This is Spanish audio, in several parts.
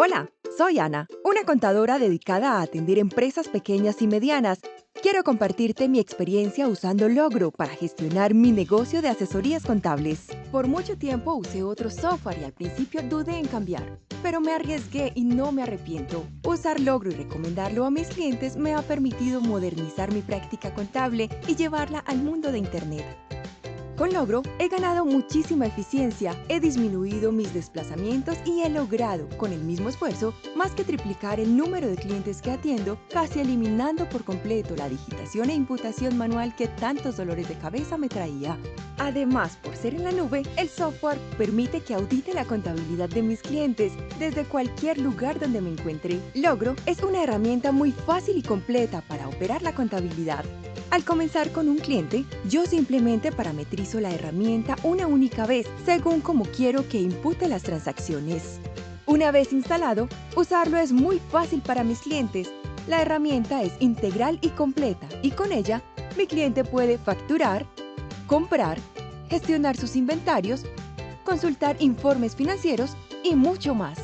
Hola, soy Ana, una contadora dedicada a atender empresas pequeñas y medianas. Quiero compartirte mi experiencia usando Logro para gestionar mi negocio de asesorías contables. Por mucho tiempo usé otro software y al principio dudé en cambiar, pero me arriesgué y no me arrepiento. Usar Logro y recomendarlo a mis clientes me ha permitido modernizar mi práctica contable y llevarla al mundo de Internet. Con Logro he ganado muchísima eficiencia, he disminuido mis desplazamientos y he logrado, con el mismo esfuerzo, más que triplicar el número de clientes que atiendo, casi eliminando por completo la digitación e imputación manual que tantos dolores de cabeza me traía. Además, por ser en la nube, el software permite que audite la contabilidad de mis clientes desde cualquier lugar donde me encuentre. Logro es una herramienta muy fácil y completa para operar la contabilidad. Al comenzar con un cliente, yo simplemente parametrizo la herramienta una única vez, según como quiero que impute las transacciones. Una vez instalado, usarlo es muy fácil para mis clientes. La herramienta es integral y completa, y con ella, mi cliente puede facturar, comprar, gestionar sus inventarios, consultar informes financieros y mucho más.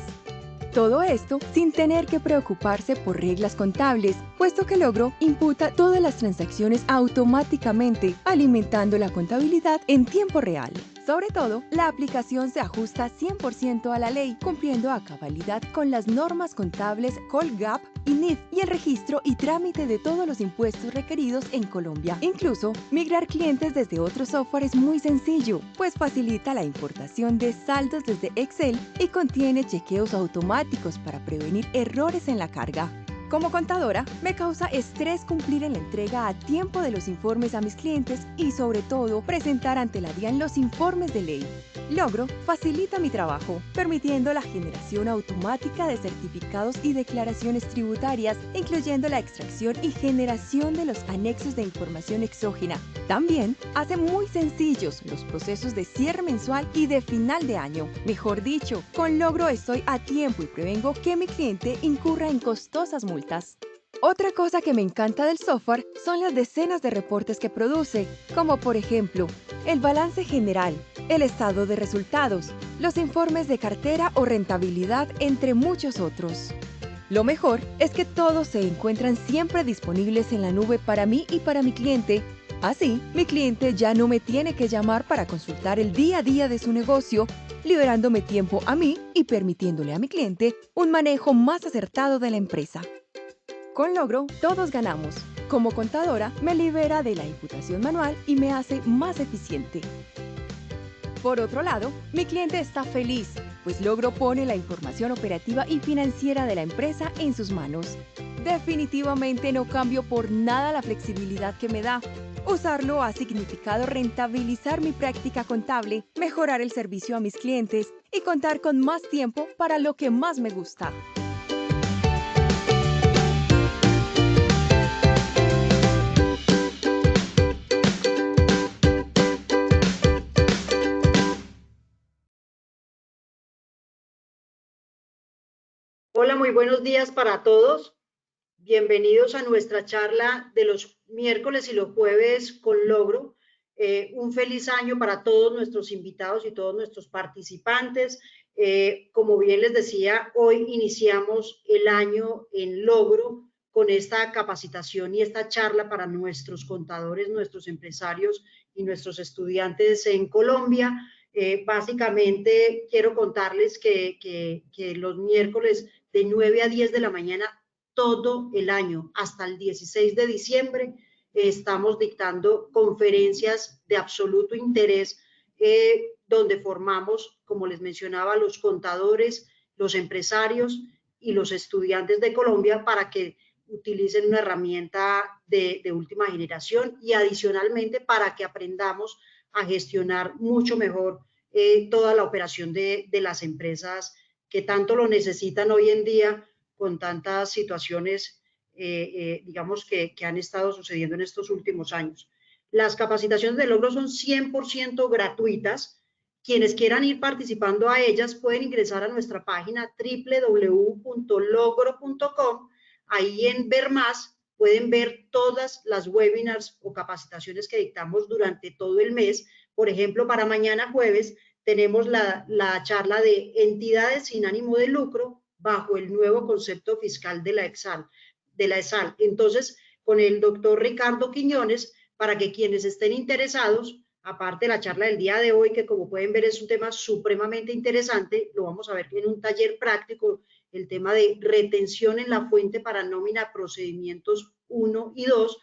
Todo esto sin tener que preocuparse por reglas contables, puesto que Logro imputa todas las transacciones automáticamente, alimentando la contabilidad en tiempo real. Sobre todo, la aplicación se ajusta 100% a la ley, cumpliendo a cabalidad con las normas contables Colgap y NIF y el registro y trámite de todos los impuestos requeridos en Colombia. Incluso, migrar clientes desde otro software es muy sencillo, pues facilita la importación de saldos desde Excel y contiene chequeos automáticos para prevenir errores en la carga. Como contadora, me causa estrés cumplir en la entrega a tiempo de los informes a mis clientes y, sobre todo, presentar ante la DIAN los informes de ley. Logro facilita mi trabajo, permitiendo la generación automática de certificados y declaraciones tributarias, incluyendo la extracción y generación de los anexos de información exógena. También hace muy sencillos los procesos de cierre mensual y de final de año. Mejor dicho, con Logro estoy a tiempo y prevengo que mi cliente incurra en costosas multas. Otra cosa que me encanta del software son las decenas de reportes que produce, como por ejemplo, el balance general, el estado de resultados, los informes de cartera o rentabilidad, entre muchos otros. Lo mejor es que todos se encuentran siempre disponibles en la nube para mí y para mi cliente. Así, mi cliente ya no me tiene que llamar para consultar el día a día de su negocio, liberándome tiempo a mí y permitiéndole a mi cliente un manejo más acertado de la empresa. Con Logro, todos ganamos. Como contadora, me libera de la imputación manual y me hace más eficiente. Por otro lado, mi cliente está feliz, pues Logro pone la información operativa y financiera de la empresa en sus manos. Definitivamente no cambio por nada la flexibilidad que me da. Usarlo ha significado rentabilizar mi práctica contable, mejorar el servicio a mis clientes y contar con más tiempo para lo que más me gusta. Hola, muy buenos días para todos. Bienvenidos a nuestra charla de los miércoles y los jueves con Logro. Un feliz año para todos nuestros invitados y todos nuestros participantes. Como bien les decía, hoy iniciamos el año en Logro con esta capacitación y esta charla para nuestros contadores, nuestros empresarios y nuestros estudiantes en Colombia. Básicamente quiero contarles que los miércoles de 9 a 10 de la mañana todo el año, hasta el 16 de diciembre, estamos dictando conferencias de absoluto interés, donde formamos, como les mencionaba, los contadores, los empresarios y los estudiantes de Colombia para que utilicen una herramienta de última generación y adicionalmente para que aprendamos a gestionar mucho mejor toda la operación de las empresas que tanto lo necesitan hoy en día con tantas situaciones, digamos, que han estado sucediendo en estos últimos años. Las capacitaciones de Logro son 100% gratuitas. Quienes quieran ir participando a ellas pueden ingresar a nuestra página www.logro.com. Ahí en Ver Más pueden ver todas las webinars o capacitaciones que dictamos durante todo el mes. Por ejemplo, para mañana jueves tenemos la charla de entidades sin ánimo de lucro, bajo el nuevo concepto fiscal de la ESAL. Entonces, con el doctor Ricardo Quiñones, para que quienes estén interesados, aparte de la charla del día de hoy, que como pueden ver es un tema supremamente interesante, lo vamos a ver en un taller práctico, el tema de retención en la fuente para nómina procedimientos 1 y 2,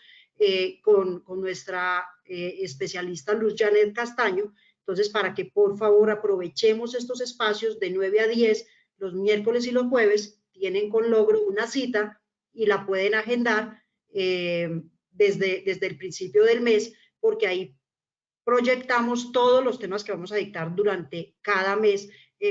con nuestra especialista Luz Janet Castaño. Entonces, para que por favor aprovechemos estos espacios de 9 a 10, los miércoles y los jueves, tienen con Logro una cita y la pueden agendar desde el principio del mes, porque ahí proyectamos todos los temas que vamos a dictar durante cada mes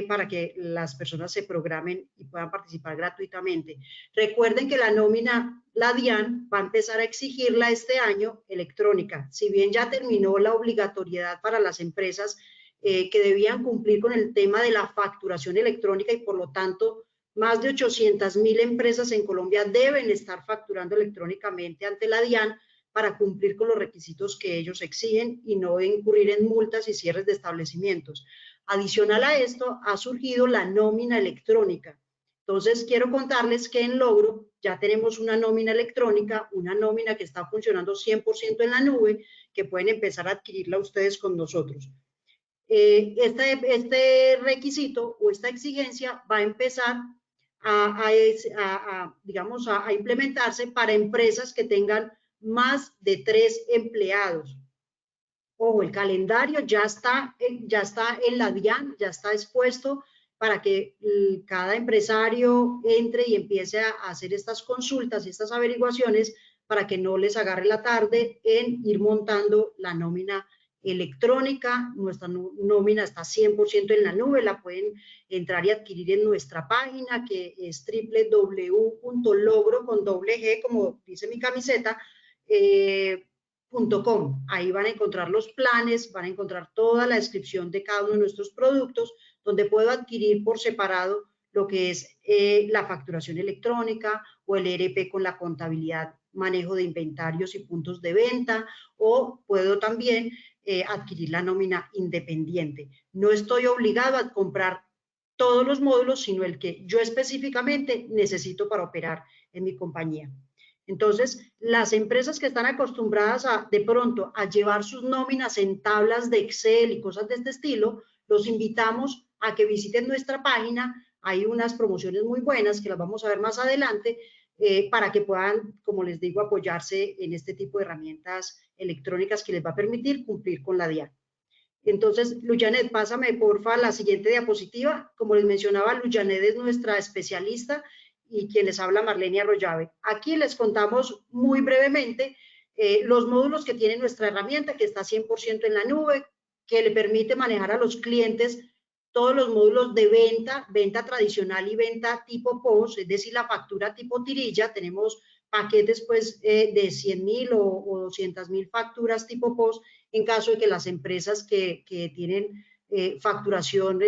para que las personas se programen y puedan participar gratuitamente. Recuerden que la nómina, la DIAN, va a empezar a exigirla este año electrónica. Si bien ya terminó la obligatoriedad para las empresas que debían cumplir con el tema de la facturación electrónica y por lo tanto más de 800.000 empresas en Colombia deben estar facturando electrónicamente ante la DIAN para cumplir con los requisitos que ellos exigen y no incurrir en multas y cierres de establecimientos. Adicional a esto, ha surgido la nómina electrónica. Entonces, quiero contarles que en Logro ya tenemos una nómina electrónica, una nómina que está funcionando 100% en la nube, que pueden empezar a adquirirla ustedes con nosotros. Este requisito o esta exigencia va a empezar digamos, a implementarse para empresas que tengan más de 3 empleados. Ojo, el calendario ya está en la DIAN, ya está expuesto para que cada empresario entre y empiece a hacer estas consultas y estas averiguaciones para que no les agarre la tarde en ir montando la nómina electrónica. Nuestra nómina está 100% en la nube, la pueden entrar y adquirir en nuestra página, que es www.logro, con doble G, como dice mi camiseta, .com. Ahí van a encontrar los planes, van a encontrar toda la descripción de cada uno de nuestros productos, donde puedo adquirir por separado lo que es la facturación electrónica o el ERP con la contabilidad, manejo de inventarios y puntos de venta, o puedo también adquirir la nómina independiente. No estoy obligado a comprar todos los módulos, sino el que yo específicamente necesito para operar en mi compañía. Entonces, las empresas que están acostumbradas de pronto a llevar sus nóminas en tablas de Excel y cosas de este estilo, los invitamos a que visiten nuestra página. Hay unas promociones muy buenas que las vamos a ver más adelante para que puedan, como les digo, apoyarse en este tipo de herramientas electrónicas que les va a permitir cumplir con la DIAN. Entonces, Luyanet, pásame porfa la siguiente diapositiva. Como les mencionaba, Luyanet es nuestra especialista y quien les habla, Marlene Arroyave. Aquí les contamos muy brevemente los módulos que tiene nuestra herramienta, que está 100% en la nube, que le permite manejar a los clientes todos los módulos de venta, venta tradicional y venta tipo POS, es decir, la factura tipo tirilla. Tenemos paquetes pues de 100.000 o 200.000 facturas tipo POS, en caso de que las empresas que tienen facturación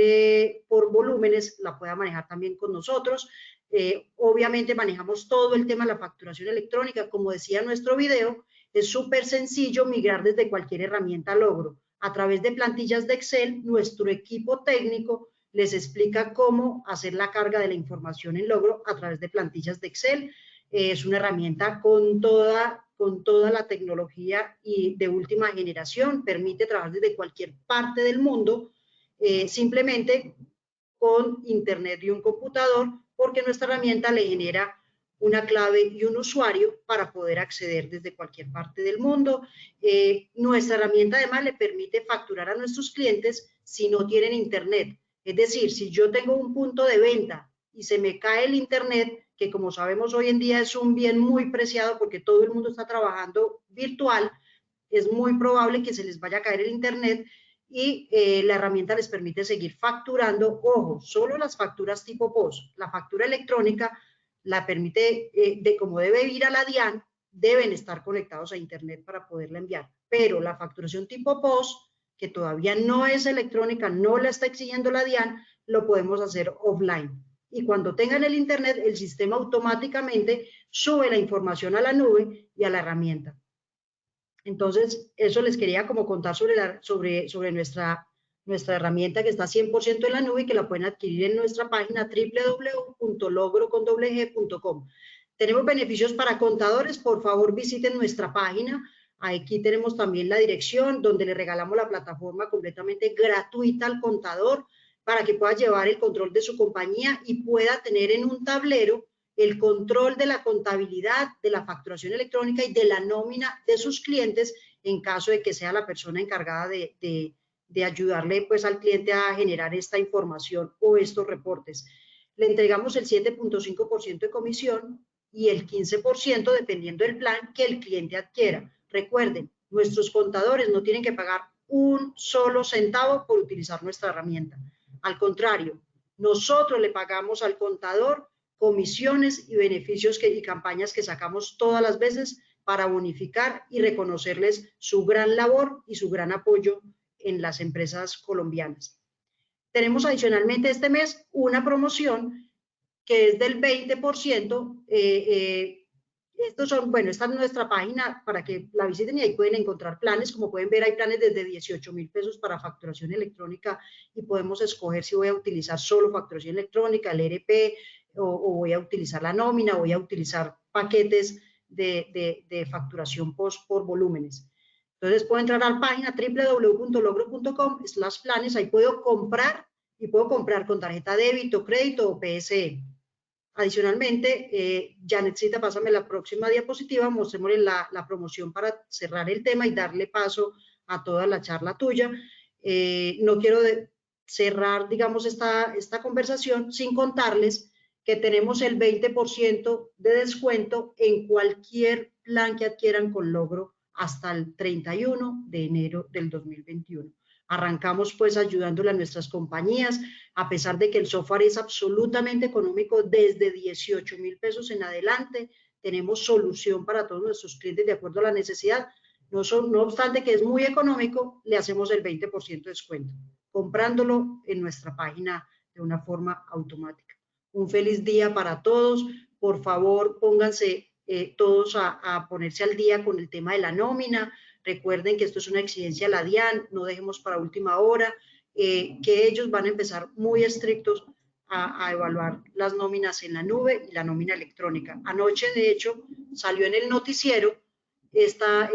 por volúmenes la puedan manejar también con nosotros. Obviamente manejamos todo el tema de la facturación electrónica. Como decía nuestro video, es súper sencillo migrar desde cualquier herramienta Logro. A través de plantillas de Excel, nuestro equipo técnico les explica cómo hacer la carga de la información en Logro a través de plantillas de Excel. Es una herramienta con toda la tecnología y de última generación, permite trabajar desde cualquier parte del mundo, simplemente con internet y un computador, porque nuestra herramienta le genera una clave y un usuario para poder acceder desde cualquier parte del mundo. Nuestra herramienta además le permite facturar a nuestros clientes si no tienen internet. Es decir, si yo tengo un punto de venta y se me cae el internet, que como sabemos hoy en día es un bien muy preciado porque todo el mundo está trabajando virtual, es muy probable que se les vaya a caer el internet y la herramienta les permite seguir facturando. Ojo, solo las facturas tipo POS. La factura electrónica la permite, como debe ir a la DIAN, deben estar conectados a internet para poderla enviar. Pero la facturación tipo POS, que todavía no es electrónica, no la está exigiendo la DIAN, lo podemos hacer offline. Y cuando tengan el internet, el sistema automáticamente sube la información a la nube y a la herramienta. Entonces, eso les quería como contar sobre nuestra nuestra herramienta que está 100% en la nube y que la pueden adquirir en nuestra página www.logro.com. Tenemos beneficios para contadores, por favor visiten nuestra página. Aquí tenemos también la dirección donde le regalamos la plataforma completamente gratuita al contador para que pueda llevar el control de su compañía y pueda tener en un tablero el control de la contabilidad, de la facturación electrónica y de la nómina de sus clientes en caso de que sea la persona encargada de ayudarle pues al cliente a generar esta información o estos reportes. Le entregamos el 7.5% de comisión y el 15% dependiendo del plan que el cliente adquiera. Recuerden, nuestros contadores no tienen que pagar un solo centavo por utilizar nuestra herramienta. Al contrario, nosotros le pagamos al contador comisiones y beneficios y campañas que sacamos todas las veces para bonificar y reconocerles su gran labor y su gran apoyo en las empresas colombianas. Tenemos adicionalmente este mes una promoción que es del 20%. Estos son, bueno, esta es nuestra página para que la visiten y ahí pueden encontrar planes. Como pueden ver, hay planes desde 18.000 pesos para facturación electrónica y podemos escoger si voy a utilizar solo facturación electrónica, el ERP, o voy a utilizar la nómina, voy a utilizar paquetes de facturación por volúmenes. Entonces puedo entrar a la página www.logro.com/planes, ahí puedo comprar y puedo comprar con tarjeta débito, crédito o PSE. Adicionalmente, Janetcita, pásame la próxima diapositiva, mostrémosle la promoción para cerrar el tema y darle paso a toda la charla tuya. No quiero cerrar, digamos, esta conversación sin contarles que tenemos el 20% de descuento en cualquier plan que adquieran con Logro hasta el 31 de enero del 2021. Arrancamos pues ayudándole a nuestras compañías, a pesar de que el software es absolutamente económico desde 18.000 pesos en adelante. Tenemos solución para todos nuestros clientes de acuerdo a la necesidad. No obstante que es muy económico, le hacemos el 20% de descuento, comprándolo en nuestra página de una forma automática. Un feliz día para todos. Por favor, pónganse todos a ponerse al día con el tema de la nómina. Recuerden que esto es una exigencia de la DIAN, no dejemos para última hora, que ellos van a empezar muy estrictos a evaluar las nóminas en la nube y la nómina electrónica. Anoche, de hecho, salió en el noticiero esta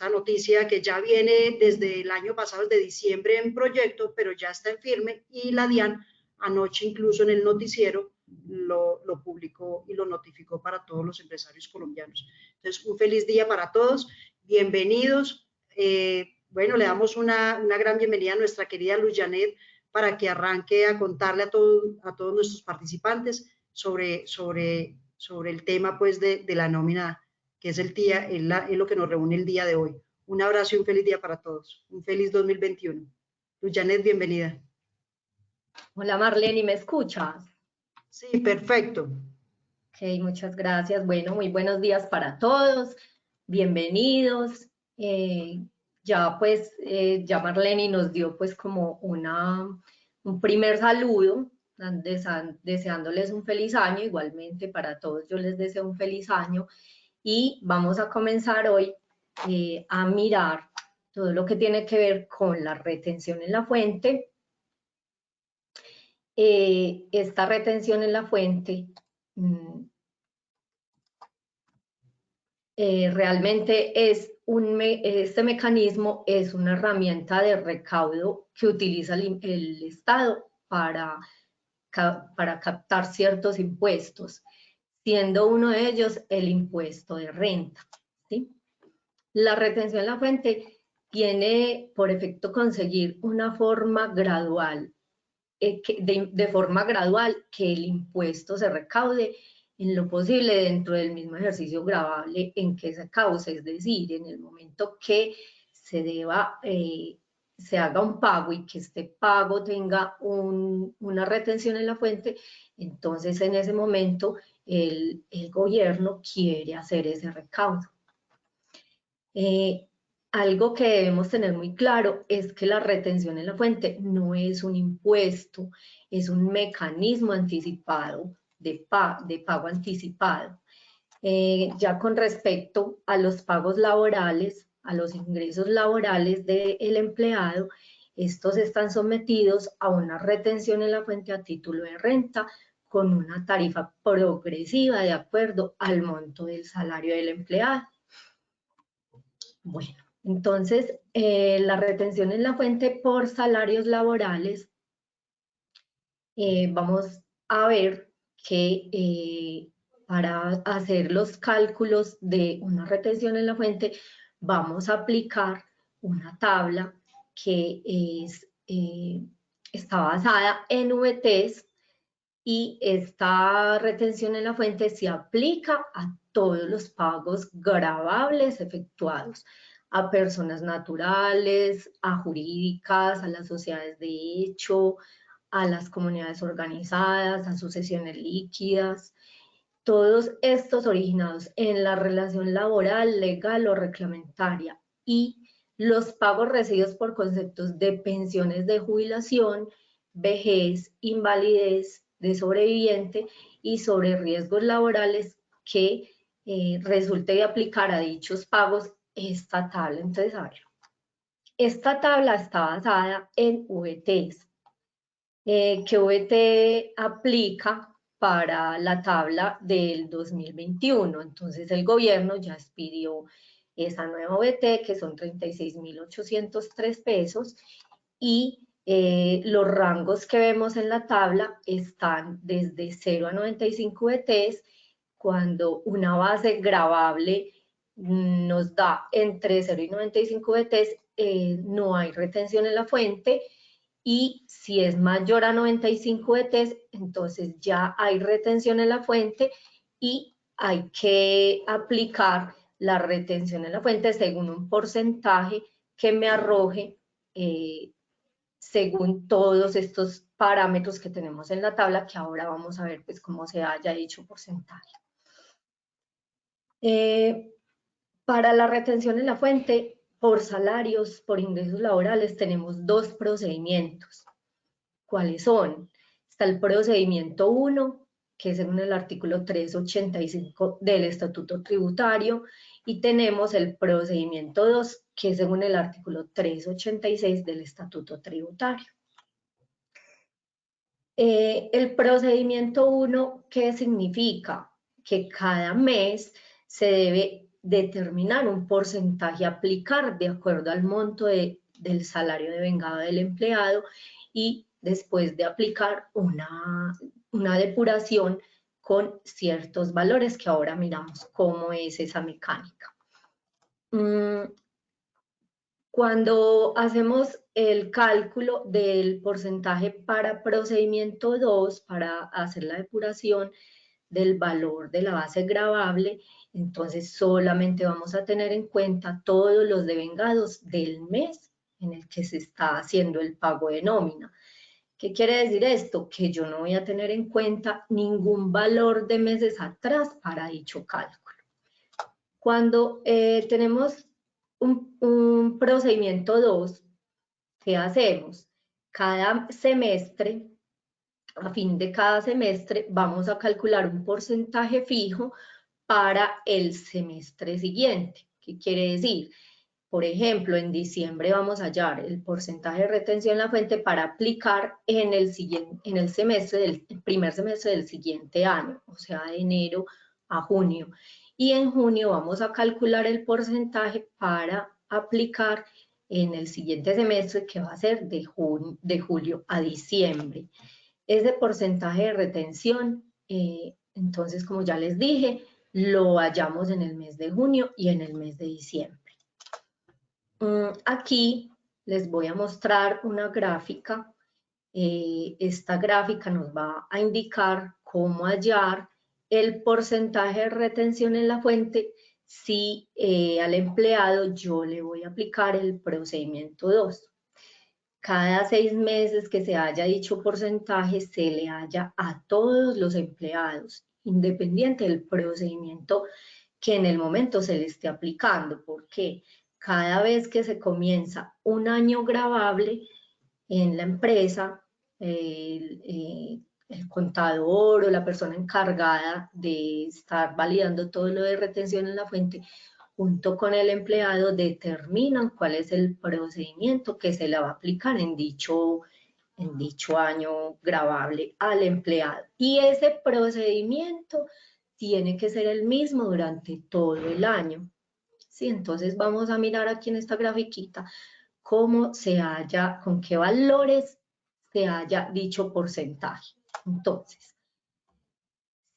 noticia que ya viene desde el año pasado, desde diciembre en proyecto, pero ya está en firme, y la DIAN anoche incluso en el noticiero lo publicó y lo notificó para todos los empresarios colombianos. Entonces, un feliz día para todos. Bienvenidos. Bueno, le damos una gran bienvenida a nuestra querida Luz Janet para que arranque a contarle a todos nuestros participantes sobre el tema pues de la nómina, que es lo que nos reúne el día de hoy. Un abrazo y un feliz día para todos. Un feliz 2021. Luz Janet, bienvenida. Hola Marlene, ¿me escuchas? Sí, perfecto. Ok, muchas gracias. Bueno, muy buenos días para todos. Bienvenidos. Ya Marlene nos dio pues como un primer saludo, deseándoles un feliz año. Igualmente para todos yo les deseo un feliz año y vamos a comenzar hoy a mirar todo lo que tiene que ver con la retención en la fuente. Esta retención en la fuente realmente este mecanismo es una herramienta de recaudo que utiliza el Estado para captar ciertos impuestos, siendo uno de ellos el impuesto de renta, ¿sí? La retención en la fuente tiene por efecto conseguir una forma gradual, de forma gradual que el impuesto se recaude en lo posible dentro del mismo ejercicio gravable en que se cause, es decir, en el momento que se haga un pago y que este pago tenga una retención en la fuente, entonces en ese momento el gobierno quiere hacer ese recaudo. Algo que debemos tener muy claro es que la retención en la fuente no es un impuesto, es un mecanismo anticipado de pago anticipado. Ya con respecto a los pagos laborales, a los ingresos laborales del empleado, estos están sometidos a una retención en la fuente a título de renta con una tarifa progresiva de acuerdo al monto del salario del empleado. Bueno, entonces la retención en la fuente por salarios laborales, vamos a ver que para hacer los cálculos de una retención en la fuente vamos a aplicar una tabla que está basada en VTs, y esta retención en la fuente se aplica a todos los pagos gravables efectuados a personas naturales, a jurídicas, a las sociedades de hecho, a las comunidades organizadas, a sucesiones líquidas, todos estos originados en la relación laboral, legal o reglamentaria, y los pagos recibidos por conceptos de pensiones de jubilación, vejez, invalidez de sobreviviente y sobre riesgos laborales que resulte de aplicar a dichos pagos esta tabla. Entonces, a ver, esta tabla está basada en VTs, que VT aplica para la tabla del 2021. Entonces el gobierno ya expidió esa nueva VT, que son 36.803 pesos, y los rangos que vemos en la tabla están desde 0 a 95 VTs, cuando una base gravable nos da entre 0 y 95 VTs, no hay retención en la fuente, y si es mayor a 95 VTs, entonces ya hay retención en la fuente y hay que aplicar la retención en la fuente según un porcentaje que me arroje según todos estos parámetros que tenemos en la tabla, que ahora vamos a ver pues cómo se haya dicho porcentaje. Para la retención en la fuente, por salarios, por ingresos laborales, tenemos dos procedimientos. ¿Cuáles son? Está el procedimiento 1, que es según el artículo 385 del Estatuto Tributario, y tenemos el procedimiento 2, que es según el artículo 386 del Estatuto Tributario. El procedimiento 1, ¿qué significa? Que cada mes se debe determinar un porcentaje a aplicar de acuerdo al monto del salario devengado del empleado, y después de aplicar una depuración con ciertos valores, que ahora miramos cómo es esa mecánica. Cuando hacemos el cálculo del porcentaje para procedimiento 2, para hacer la depuración del valor de la base gravable, entonces solamente vamos a tener en cuenta todos los devengados del mes en el que se está haciendo el pago de nómina. ¿Qué quiere decir esto? Que yo no voy a tener en cuenta ningún valor de meses atrás para dicho cálculo. Cuando tenemos un procedimiento 2, ¿qué hacemos? Cada semestre, a fin de cada semestre, vamos a calcular un porcentaje fijo para el semestre siguiente. ¿Qué quiere decir? Por ejemplo, en diciembre vamos a hallar el porcentaje de retención en la fuente para aplicar en el primer semestre del siguiente año, o sea, de enero a junio. Y en junio vamos a calcular el porcentaje para aplicar en el siguiente semestre, que va a ser de julio a diciembre. Ese porcentaje de retención, entonces, como ya les dije, lo hallamos en el mes de junio y en el mes de diciembre. Aquí les voy a mostrar una gráfica. Esta gráfica nos va a indicar cómo hallar el porcentaje de retención en la fuente si al empleado yo le voy a aplicar el procedimiento 2. Cada 6 meses que se haya dicho porcentaje se le halla a todos los empleados, independiente del procedimiento que en el momento se le esté aplicando. ¿Por qué? Cada vez que se comienza un año gravable en la empresa, el contador o la persona encargada de estar validando todo lo de retención en la fuente junto con el empleado determinan cuál es el procedimiento que se le va a aplicar en dicho año gravable al empleado. Y ese procedimiento tiene que ser el mismo durante todo el año. ¿Sí? Entonces vamos a mirar aquí en esta grafiquita cómo con qué valores se haya dicho porcentaje. Entonces,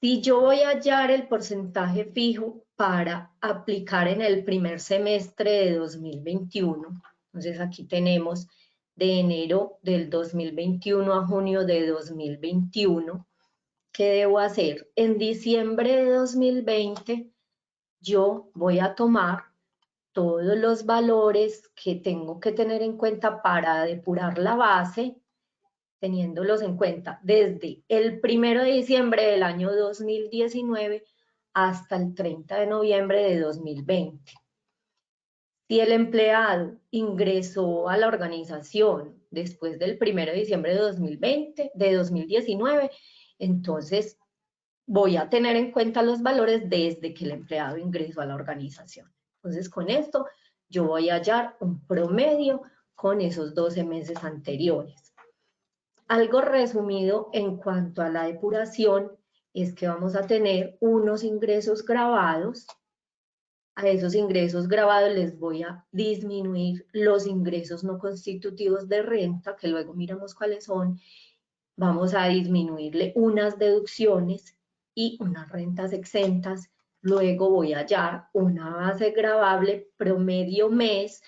si yo voy a hallar el porcentaje fijo para aplicar en el primer semestre de 2021, entonces aquí tenemos de enero del 2021 a junio de 2021, ¿qué debo hacer? En diciembre de 2020 yo voy a tomar todos los valores que tengo que tener en cuenta para depurar la base, teniéndolos en cuenta desde el 1 de diciembre del año 2019 hasta el 30 de noviembre de 2020. Si el empleado ingresó a la organización después del 1 de diciembre de 2019, entonces voy a tener en cuenta los valores desde que el empleado ingresó a la organización. Entonces, con esto yo voy a hallar un promedio con esos 12 meses anteriores. Algo resumido en cuanto a la depuración es que vamos a tener unos ingresos grabados. A esos ingresos grabados les voy a disminuir los ingresos no constitutivos de renta, que luego miramos cuáles son. Vamos a disminuirle unas deducciones y unas rentas exentas. Luego voy a hallar una base gravable promedio mes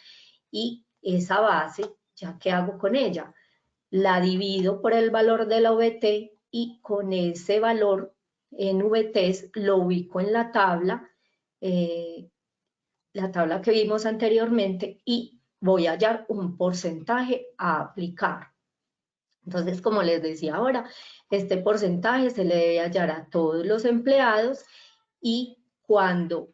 y esa base, ¿ya qué hago con ella? La divido por el valor de la VT y con ese valor en VTs lo ubico en la tabla que vimos anteriormente y voy a hallar un porcentaje a aplicar. Entonces, como les decía ahora, este porcentaje se le debe hallar a todos los empleados y cuando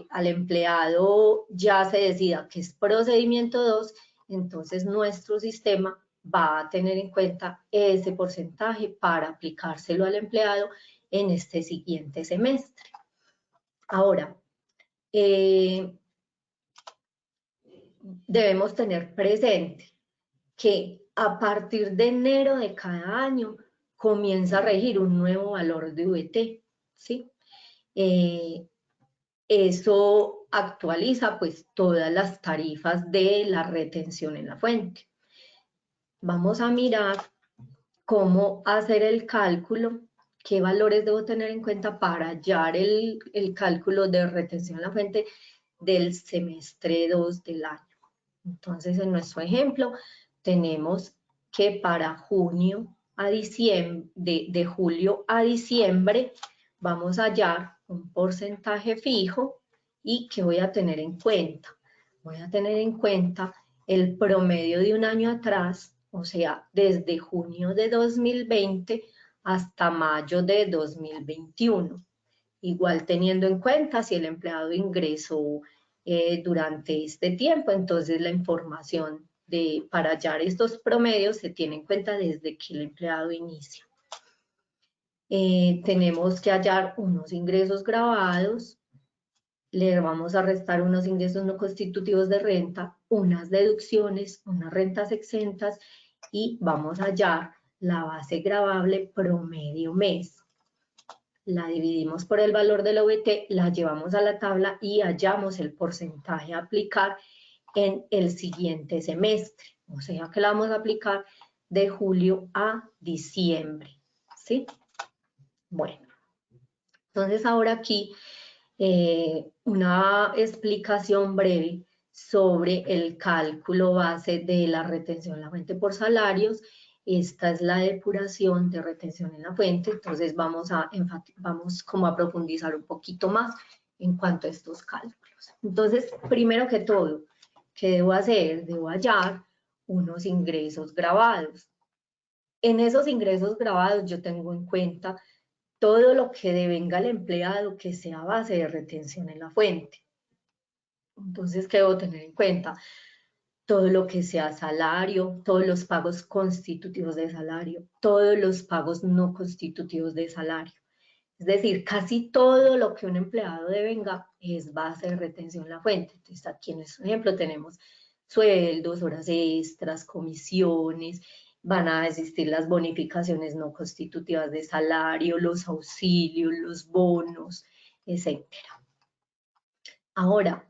al empleado ya se decida que es procedimiento 2, entonces nuestro sistema va a tener en cuenta ese porcentaje para aplicárselo al empleado en este siguiente semestre. Ahora, debemos tener presente que a partir de enero de cada año comienza a regir un nuevo valor de VT, ¿sí? Eso actualiza pues todas las tarifas de la retención en la fuente. Vamos a mirar cómo hacer el cálculo, qué valores debo tener en cuenta para hallar el cálculo de retención en la fuente del semestre 2 del año. Entonces, en nuestro ejemplo, tenemos que para junio a diciembre, de julio a diciembre, vamos a hallar un porcentaje fijo y que voy a tener en cuenta. Voy a tener en cuenta el promedio de un año atrás, o sea, desde junio de 2020 hasta mayo de 2021. Igual teniendo en cuenta si el empleado ingresó durante este tiempo, entonces la información para hallar estos promedios se tiene en cuenta desde que el empleado inicia. Tenemos que hallar unos ingresos grabados, le vamos a restar unos ingresos no constitutivos de renta, unas deducciones, unas rentas exentas y vamos a hallar la base gravable promedio mes. La dividimos por el valor de la VT, la llevamos a la tabla y hallamos el porcentaje a aplicar en el siguiente semestre. O sea que la vamos a aplicar de julio a diciembre, ¿sí? Bueno, entonces ahora aquí una explicación breve sobre el cálculo base de la retención en la fuente por salarios. Esta es la depuración de retención en la fuente, entonces vamos como a profundizar un poquito más en cuanto a estos cálculos. Entonces, primero que todo, ¿qué debo hacer? Debo hallar unos ingresos grabados. En esos ingresos grabados yo tengo en cuenta todo lo que devenga al empleado que sea base de retención en la fuente. Entonces, ¿qué debo tener en cuenta? Todo lo que sea salario, todos los pagos constitutivos de salario, todos los pagos no constitutivos de salario. Es decir, casi todo lo que un empleado devenga es base de retención en la fuente. Entonces, aquí en este ejemplo tenemos sueldos, horas extras, comisiones, van a existir las bonificaciones no constitutivas de salario, los auxilios, los bonos, etc. Ahora,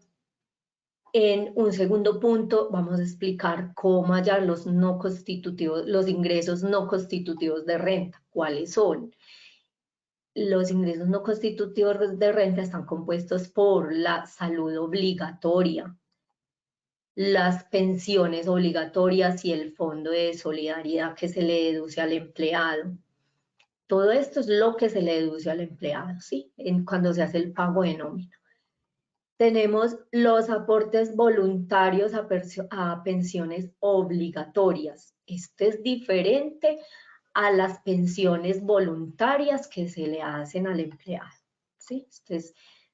en un segundo punto vamos a explicar cómo hallar los no constitutivos, los ingresos no constitutivos de renta, cuáles son. Los ingresos no constitutivos de renta están compuestos por la salud obligatoria, las pensiones obligatorias y el fondo de solidaridad que se le deduce al empleado. Todo esto es lo que se le deduce al empleado, ¿sí? Cuando se hace el pago de nómina. Tenemos los aportes voluntarios a pensiones obligatorias. Esto es diferente a las pensiones voluntarias que se le hacen al empleado, ¿sí? Entonces,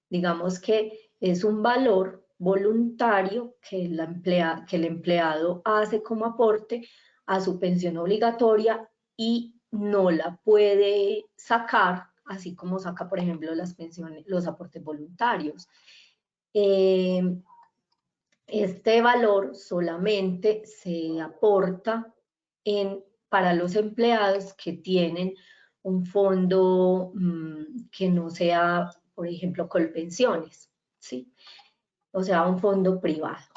digamos que es un valor voluntario que el empleado hace como aporte a su pensión obligatoria y no la puede sacar, así como saca, por ejemplo, las pensiones, los aportes voluntarios. Este valor solamente se aporta para los empleados que tienen un fondo que no sea, por ejemplo, Colpensiones, ¿sí? O sea, un fondo privado.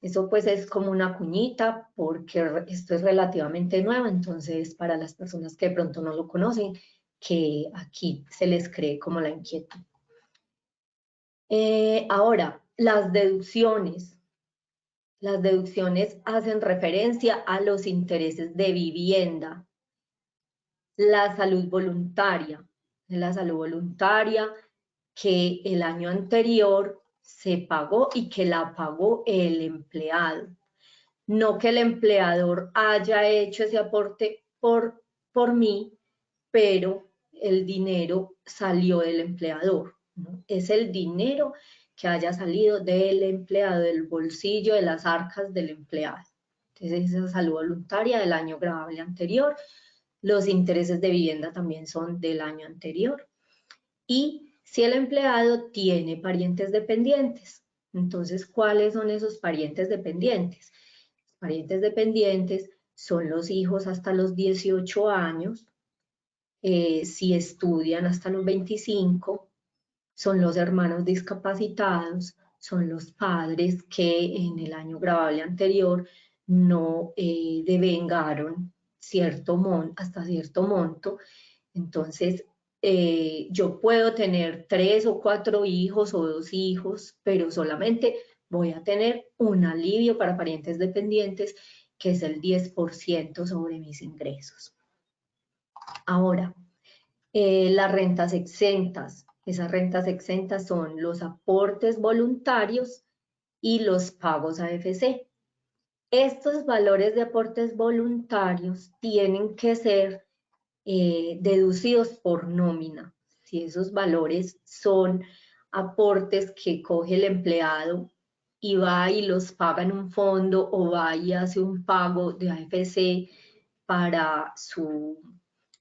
Eso pues es como una cuñita porque esto es relativamente nuevo, entonces para las personas que de pronto no lo conocen, que aquí se les cree como la inquietud. Ahora, las deducciones. Las deducciones hacen referencia a los intereses de vivienda. La salud voluntaria que el año anterior se pagó y que la pagó el empleado. No que el empleador haya hecho ese aporte por mí, pero el dinero salió del empleador, ¿no? Es el dinero que haya salido del empleado, del bolsillo, de las arcas del empleado. Entonces, esa salud voluntaria del año gravable anterior. Los intereses de vivienda también son del año anterior. Y si el empleado tiene parientes dependientes, entonces, ¿cuáles son esos parientes dependientes? Los parientes dependientes son los hijos hasta los 18 años, si estudian hasta los 25, son los hermanos discapacitados, son los padres que en el año gravable anterior no devengaron hasta cierto monto. Entonces, yo puedo tener 3 o 4 hijos o 2 hijos, pero solamente voy a tener un alivio para parientes dependientes, que es el 10% sobre mis ingresos. Ahora, las rentas exentas. Esas rentas exentas son los aportes voluntarios y los pagos a AFC. Estos valores de aportes voluntarios tienen que ser deducidos por nómina. Si esos valores son aportes que coge el empleado y va y los paga en un fondo o va y hace un pago de AFC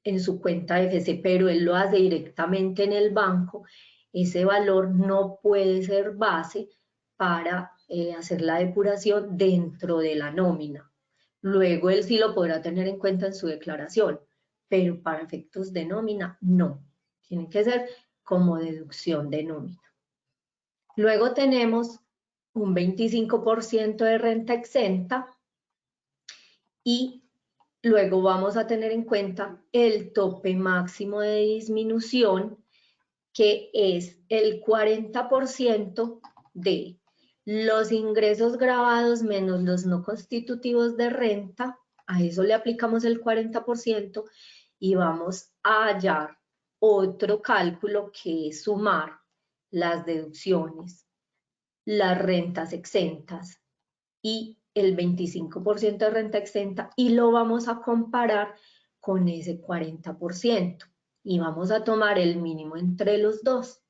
en su cuenta AFC, pero él lo hace directamente en el banco, ese valor no puede ser base para hacer la depuración dentro de la nómina. Luego él sí lo podrá tener en cuenta en su declaración, pero para efectos de nómina no. Tiene que ser como deducción de nómina. Luego tenemos un 25% de renta exenta y luego vamos a tener en cuenta el tope máximo de disminución, que es el 40% de los ingresos grabados menos los no constitutivos de renta. A eso le aplicamos el 40% y vamos a hallar otro cálculo que es sumar las deducciones, las rentas exentas y el 25% de renta exenta, y lo vamos a comparar con ese 40% y vamos a tomar el mínimo entre los dos.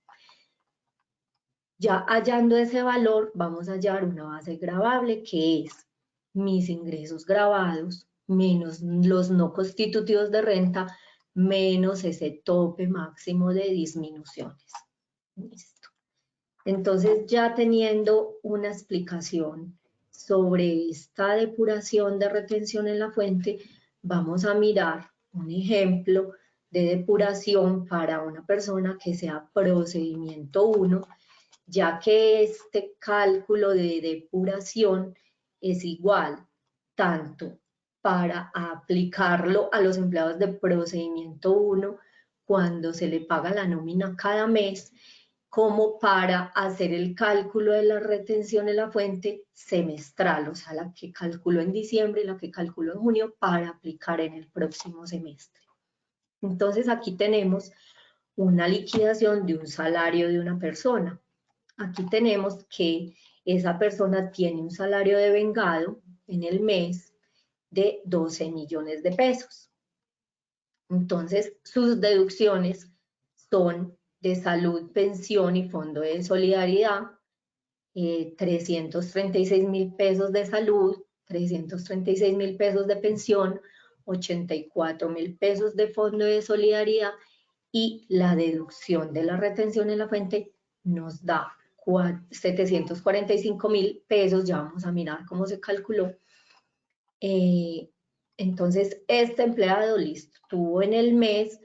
Ya hallando ese valor, vamos a hallar una base gravable que es mis ingresos grabados menos los no constitutivos de renta menos ese tope máximo de disminuciones. Listo. Entonces, ya teniendo una explicación sobre esta depuración de retención en la fuente, vamos a mirar un ejemplo de depuración para una persona que sea procedimiento 1, ya que este cálculo de depuración es igual tanto para aplicarlo a los empleados de procedimiento 1 cuando se le paga la nómina cada mes, como para hacer el cálculo de la retención en la fuente semestral, o sea, la que calculó en diciembre y la que calculó en junio para aplicar en el próximo semestre. Entonces aquí tenemos una liquidación de un salario de una persona. Aquí tenemos que esa persona tiene un salario de vengado en el mes de 12 millones de pesos. Entonces, sus deducciones son de salud, pensión y fondo de solidaridad, 336.000 pesos de salud, 336.000 pesos de pensión, 84.000 pesos de fondo de solidaridad, y la deducción de la retención en la fuente nos da 745.000 pesos. Ya vamos a mirar cómo se calculó. Entonces, este empleado, listo, tuvo en el mes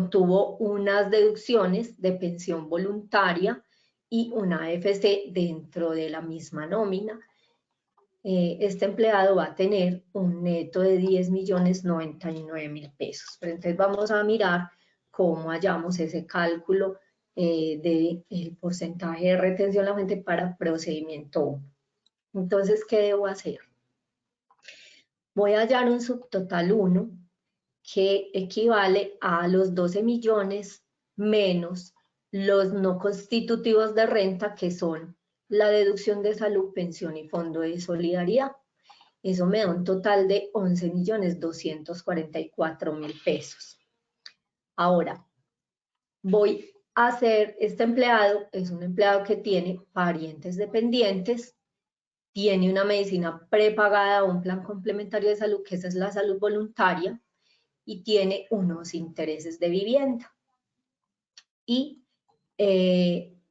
tuvo unas deducciones de pensión voluntaria y una AFC dentro de la misma nómina. Este empleado va a tener un neto de 10.099.000 pesos. Pero entonces vamos a mirar cómo hallamos ese cálculo del porcentaje de retención en la fuente para procedimiento 1. Entonces, ¿qué debo hacer? Voy a hallar un subtotal 1 que equivale a los 12 millones menos los no constitutivos de renta, que son la deducción de salud, pensión y fondo de solidaridad. Eso me da un total de 11.244.000 pesos. Ahora, voy a hacer, este empleado es un empleado que tiene parientes dependientes, tiene una medicina prepagada o un plan complementario de salud, que esa es la salud voluntaria, y tiene unos intereses de vivienda. Y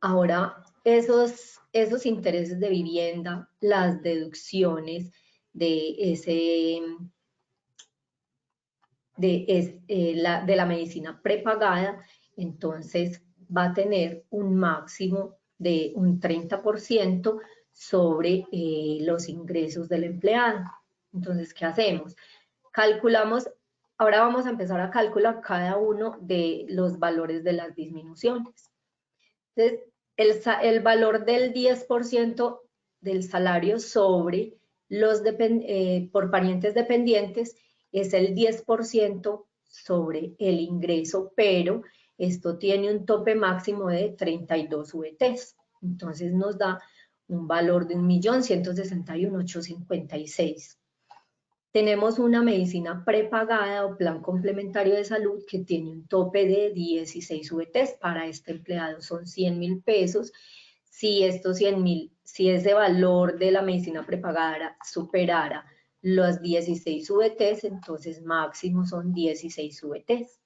ahora esos intereses de vivienda, las deducciones de la medicina prepagada, entonces va a tener un máximo de un 30% sobre los ingresos del empleado. Entonces, ¿qué hacemos? Calculamos, ahora vamos a empezar a calcular cada uno de los valores de las disminuciones. Entonces, el valor del 10% del salario sobre los por parientes dependientes es el 10% sobre el ingreso, pero esto tiene un tope máximo de 32 VTs. Entonces nos da un valor de 1.161.856. Tenemos una medicina prepagada o plan complementario de salud que tiene un tope de 16 VTs. Para este empleado son 100.000 pesos. Si ese valor de la medicina prepagada superara los 16 VTs, entonces máximo son 16 VTs.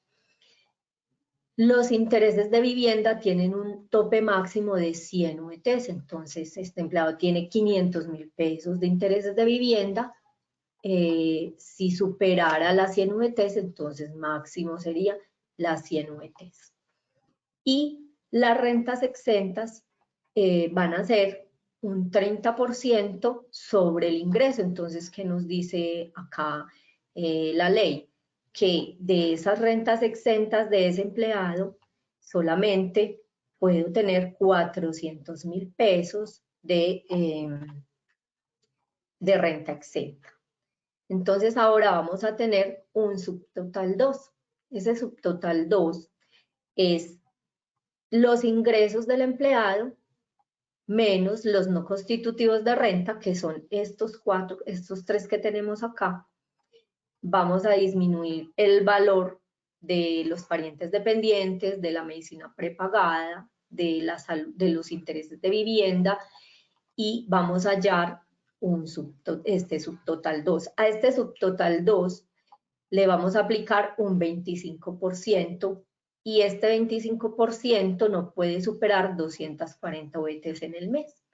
Los intereses de vivienda tienen un tope máximo de 100 VTs, entonces este empleado tiene 500.000 pesos de intereses de vivienda. Si superara las 100 VTs, entonces máximo sería las 100 VTs. Y las rentas exentas van a ser un 30% sobre el ingreso. Entonces, ¿qué nos dice acá la ley? Que de esas rentas exentas de ese empleado, solamente puedo tener 400.000 pesos de renta exenta. Entonces, ahora vamos a tener un subtotal 2. Ese subtotal 2 es los ingresos del empleado menos los no constitutivos de renta, que son estos tres que tenemos acá. Vamos a disminuir el valor de los parientes dependientes, de la medicina prepagada, de los intereses de vivienda, y vamos a hallar este subtotal 2. A este subtotal 2 le vamos a aplicar un 25% y este 25% no puede superar 240 VTs en el mes.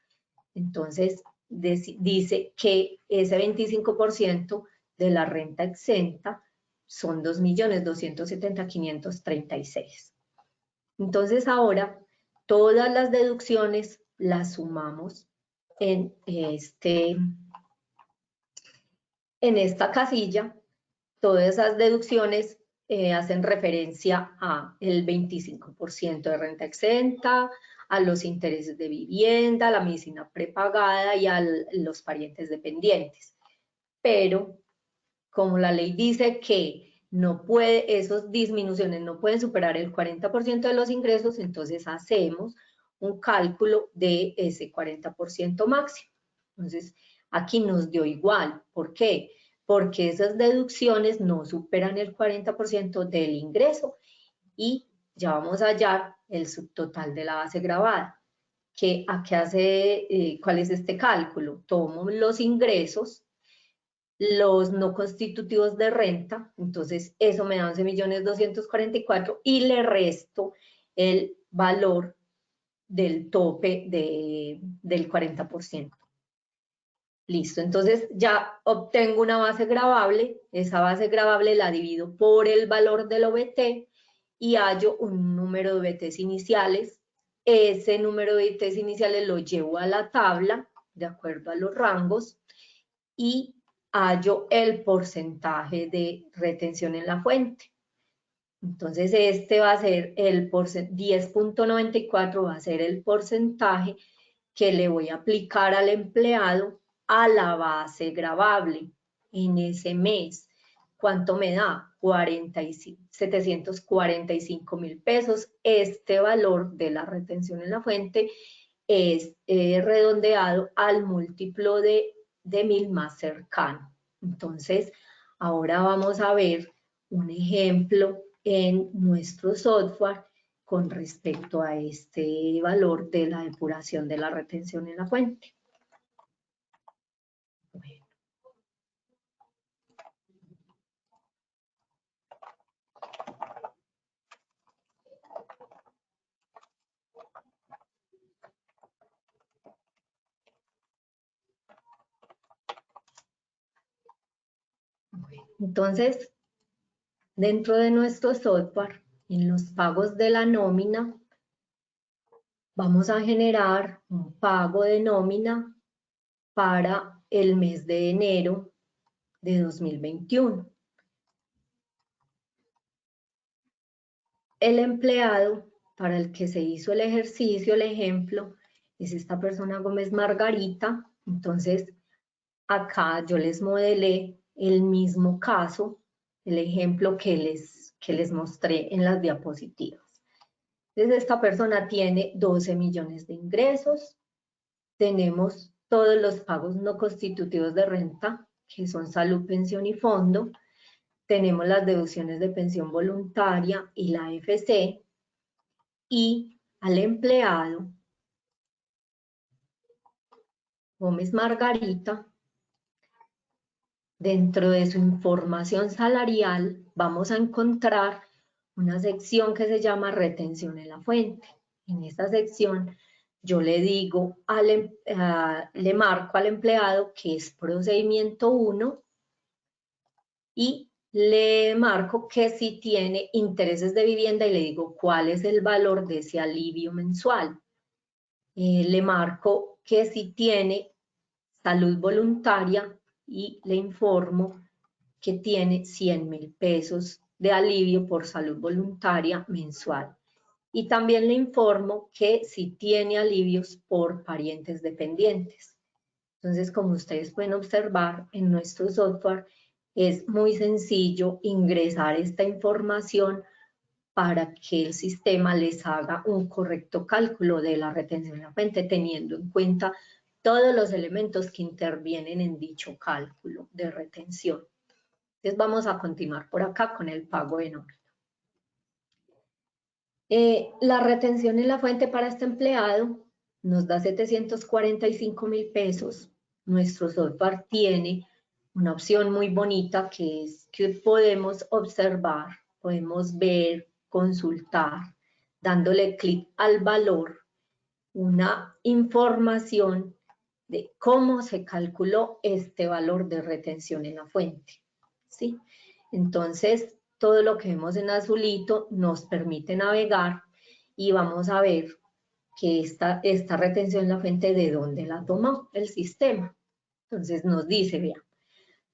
Entonces, dice que ese 25% de la renta exenta son 2.270.536. Entonces, ahora todas las deducciones las sumamos en esta casilla. Todas esas deducciones hacen referencia a el 25% de renta exenta, a los intereses de vivienda, a la medicina prepagada y a los parientes dependientes. Pero, como la ley dice que no puede, esas disminuciones no pueden superar el 40% de los ingresos, entonces hacemos un cálculo de ese 40% máximo. Entonces, aquí nos dio igual. ¿Por qué? Porque esas deducciones no superan el 40% del ingreso y ya vamos a hallar el subtotal de la base gravada. ¿Cuál es este cálculo? Tomo los ingresos, los no constitutivos de renta, entonces eso me da 11.244.000 y le resto el valor del tope del 40%. Listo, entonces ya obtengo una base gravable, esa base gravable la divido por el valor del OVT y hallo un número de OVTs iniciales. Ese número de OVTs iniciales lo llevo a la tabla, de acuerdo a los rangos, y hallo el porcentaje de retención en la fuente. Entonces este va a ser el 10.94, va a ser el porcentaje que le voy a aplicar al empleado a la base gravable en ese mes. ¿Cuánto me da? 745.000 pesos. Este valor de la retención en la fuente es redondeado al múltiplo de 1000 más cercano. Entonces, ahora vamos a ver un ejemplo en nuestro software con respecto a este valor de la depuración de la retención en la fuente. Bueno. Entonces, dentro de nuestro software, en los pagos de la nómina, vamos a generar un pago de nómina para el mes de enero de 2021. El empleado para el que se hizo el ejercicio, el ejemplo, es esta persona Gómez Margarita. Entonces, acá yo les modelé el mismo caso, el ejemplo que les mostré en las diapositivas. Entonces, esta persona tiene 12 millones de ingresos. Tenemos todos los pagos no constitutivos de renta, que son salud, pensión y fondo. Tenemos las deducciones de pensión voluntaria y la AFC. Y al empleado, Gómez Margarita, dentro de su información salarial, vamos a encontrar una sección que se llama retención en la fuente. En esta sección yo le digo, le marco al empleado que es procedimiento 1 y le marco que si tiene intereses de vivienda y le digo cuál es el valor de ese alivio mensual. Le marco que si tiene salud voluntaria y le informo que tiene 100.000 pesos de alivio por salud voluntaria mensual. Y también le informo que si tiene alivios por parientes dependientes. Entonces, como ustedes pueden observar en nuestro software, es muy sencillo ingresar esta información para que el sistema les haga un correcto cálculo de la retención en la fuente, teniendo en cuenta todos los elementos que intervienen en dicho cálculo de retención. Entonces vamos a continuar por acá con el pago de nómina. La retención en la fuente para este empleado nos da 745.000 pesos. Nuestro software tiene una opción muy bonita que es que podemos observar, podemos ver, consultar, dándole clic al valor, una información de cómo se calculó este valor de retención en la fuente, ¿sí? Entonces, todo lo que vemos en azulito nos permite navegar y vamos a ver que esta retención en la fuente, ¿de dónde la tomó el sistema? Entonces nos dice, vean,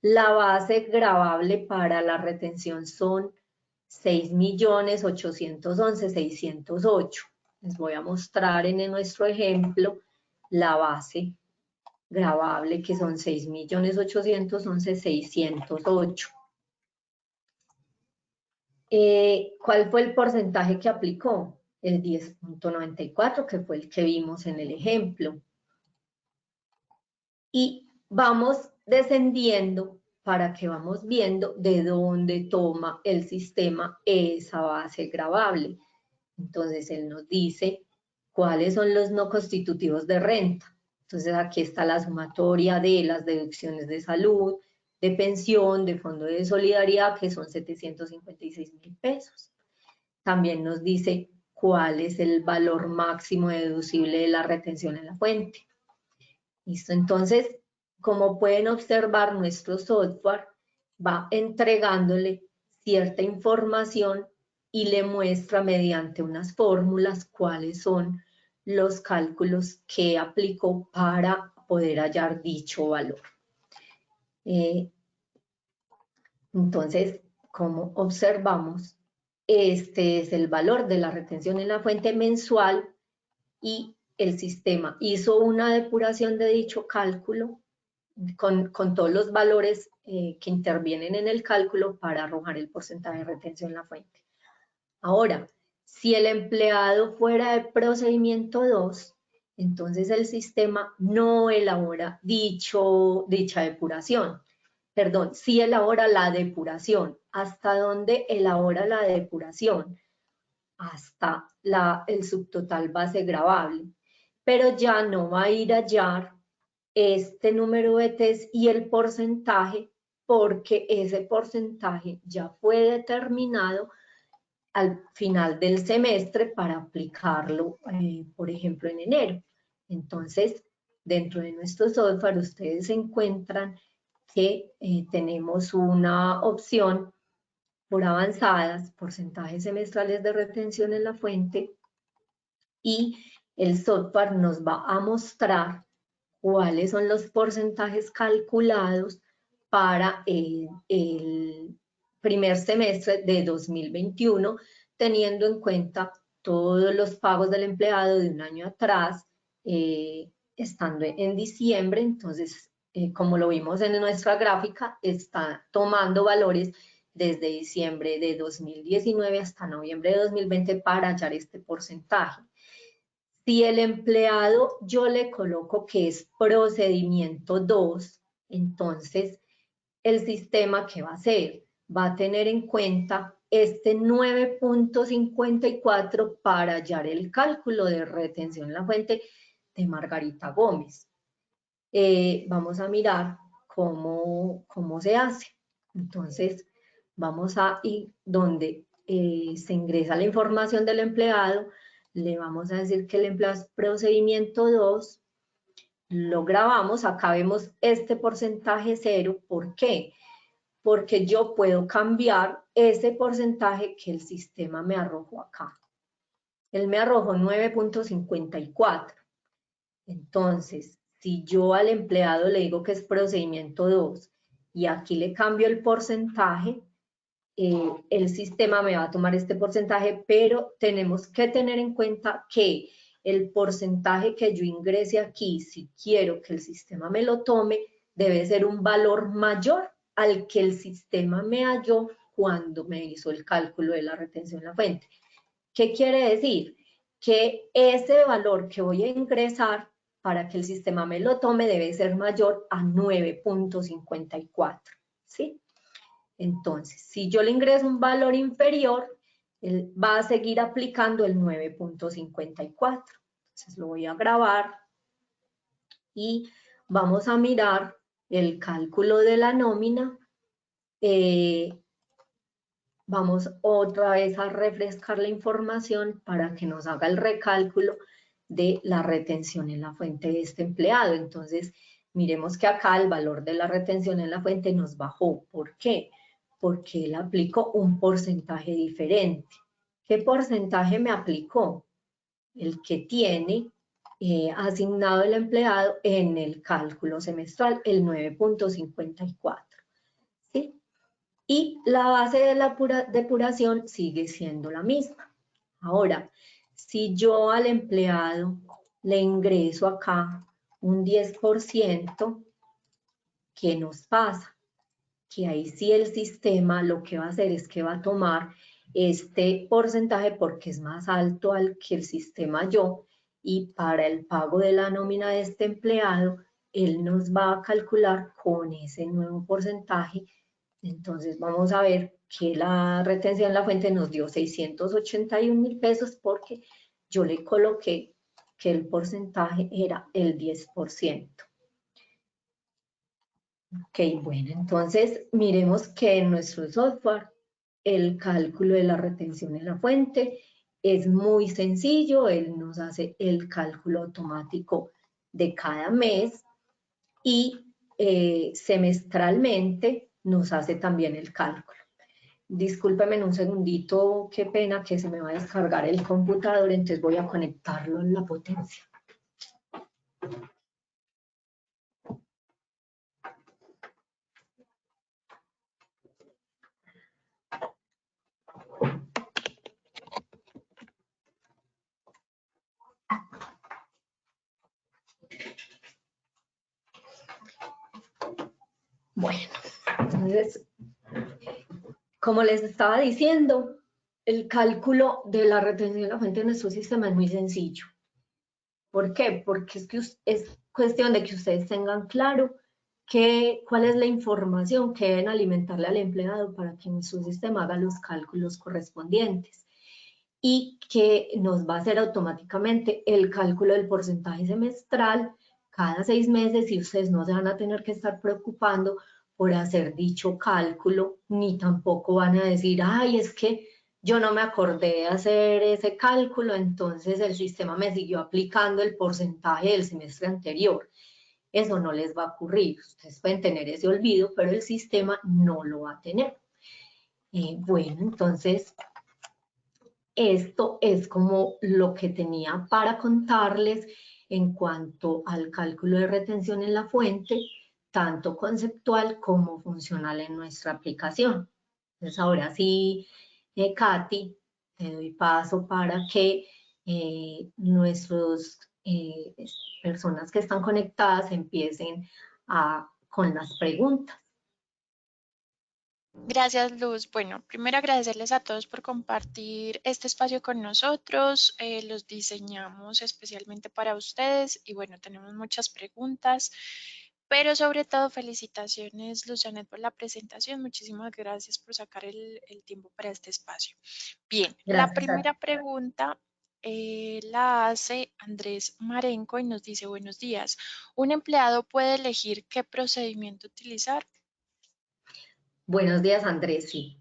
la base gravable para la retención son 6.811.608. Les voy a mostrar en nuestro ejemplo la base gravable, que son 6.811.608. ¿Cuál fue el porcentaje que aplicó? El 10.94, que fue el que vimos en el ejemplo. Y vamos descendiendo para que vamos viendo de dónde toma el sistema esa base gravable. Entonces, él nos dice cuáles son los no constitutivos de renta. Entonces, aquí está la sumatoria de las deducciones de salud, de pensión, de fondo de solidaridad, que son 756.000 pesos. También nos dice cuál es el valor máximo deducible de la retención en la fuente. ¿Listo? Entonces, como pueden observar, nuestro software va entregándole cierta información y le muestra mediante unas fórmulas cuáles son los cálculos que aplicó para poder hallar dicho valor. Entonces, como observamos, este es el valor de la retención en la fuente mensual y el sistema hizo una depuración de dicho cálculo con todos los valores que intervienen en el cálculo para arrojar el porcentaje de retención en la fuente. Ahora, si el empleado fuera de procedimiento 2, entonces el sistema no elabora dicha depuración. Perdón, sí elabora la depuración. ¿Hasta dónde elabora la depuración? Hasta el subtotal base gravable. Pero ya no va a ir a hallar este número de test y el porcentaje, porque ese porcentaje ya fue determinado al final del semestre para aplicarlo, por ejemplo, en enero. Entonces, dentro de nuestro software, ustedes encuentran que tenemos una opción por avanzadas, porcentajes semestrales de retención en la fuente, y el software nos va a mostrar cuáles son los porcentajes calculados para el primer semestre de 2021, teniendo en cuenta todos los pagos del empleado de un año atrás, estando en diciembre. Entonces, como lo vimos en nuestra gráfica, está tomando valores desde diciembre de 2019 hasta noviembre de 2020 para hallar este porcentaje. Si el empleado yo le coloco que es procedimiento 2, entonces el sistema, ¿qué va a hacer? Va a tener en cuenta este 9.54 para hallar el cálculo de retención en la fuente de Margarita Gómez. Vamos a mirar cómo se hace. Entonces, vamos a ir donde se ingresa la información del empleado, le vamos a decir que el empleado es procedimiento 2, lo grabamos, acá vemos este porcentaje 0, ¿por qué? Porque yo puedo cambiar ese porcentaje que el sistema me arrojó acá. Él me arrojó 9.54, entonces, si yo al empleado le digo que es procedimiento 2 y aquí le cambio el porcentaje, el sistema me va a tomar este porcentaje, pero tenemos que tener en cuenta que el porcentaje que yo ingrese aquí, si quiero que el sistema me lo tome, debe ser un valor mayor al que el sistema me halló cuando me hizo el cálculo de la retención en la fuente. ¿Qué quiere decir? Que ese valor que voy a ingresar para que el sistema me lo tome debe ser mayor a 9.54, ¿sí? Entonces, si yo le ingreso un valor inferior, él va a seguir aplicando el 9.54. Entonces lo voy a grabar y vamos a mirar el cálculo de la nómina, vamos otra vez a refrescar la información para que nos haga el recálculo de la retención en la fuente de este empleado. Entonces, miremos que acá el valor de la retención en la fuente nos bajó. ¿Por qué? Porque él aplicó un porcentaje diferente. ¿Qué porcentaje me aplicó? El que tiene asignado el empleado en el cálculo semestral, el 9.54. ¿Sí? Y la base de la depuración sigue siendo la misma. Ahora, si yo al empleado le ingreso acá un 10%, ¿qué nos pasa? Que ahí sí el sistema lo que va a hacer es que va a tomar este porcentaje porque es más alto al que el sistema dio, y para el pago de la nómina de este empleado, él nos va a calcular con ese nuevo porcentaje. Entonces vamos a ver que la retención en la fuente nos dio 681.000 pesos porque yo le coloqué que el porcentaje era el 10%. Ok, bueno, entonces miremos que en nuestro software el cálculo de la retención en la fuente es muy sencillo. Él nos hace el cálculo automático de cada mes y semestralmente nos hace también el cálculo. Discúlpeme un segundito, qué pena que se me va a descargar el computador, entonces voy a conectarlo en la potencia. Bueno, entonces, como les estaba diciendo, el cálculo de la retención de la fuente de nuestro sistema es muy sencillo. ¿Por qué? Porque es que es cuestión de que ustedes tengan claro cuál es la información que deben alimentarle al empleado para que nuestro sistema haga los cálculos correspondientes, y que nos va a hacer automáticamente el cálculo del porcentaje semestral cada 6 meses, y ustedes no se van a tener que estar preocupando por hacer dicho cálculo, ni tampoco van a decir, ay, es que yo no me acordé de hacer ese cálculo, entonces el sistema me siguió aplicando el porcentaje del semestre anterior. Eso no les va a ocurrir. Ustedes pueden tener ese olvido, pero el sistema no lo va a tener. Bueno, entonces, esto es como lo que tenía para contarles en cuanto al cálculo de retención en la fuente, tanto conceptual como funcional en nuestra aplicación. Entonces, ahora sí, Katy, te doy paso para que nuestras personas que están conectadas empiecen con las preguntas. Gracias, Luz. Bueno, primero agradecerles a todos por compartir este espacio con nosotros. Los diseñamos especialmente para ustedes y bueno, tenemos muchas preguntas, pero sobre todo felicitaciones, Luz Janet, por la presentación. Muchísimas gracias por sacar el tiempo para este espacio. Bien, Gracias. La primera pregunta la hace Andrés Marenco y nos dice, buenos días. ¿Un empleado puede elegir qué procedimiento utilizar? Buenos días, Andrés. Sí.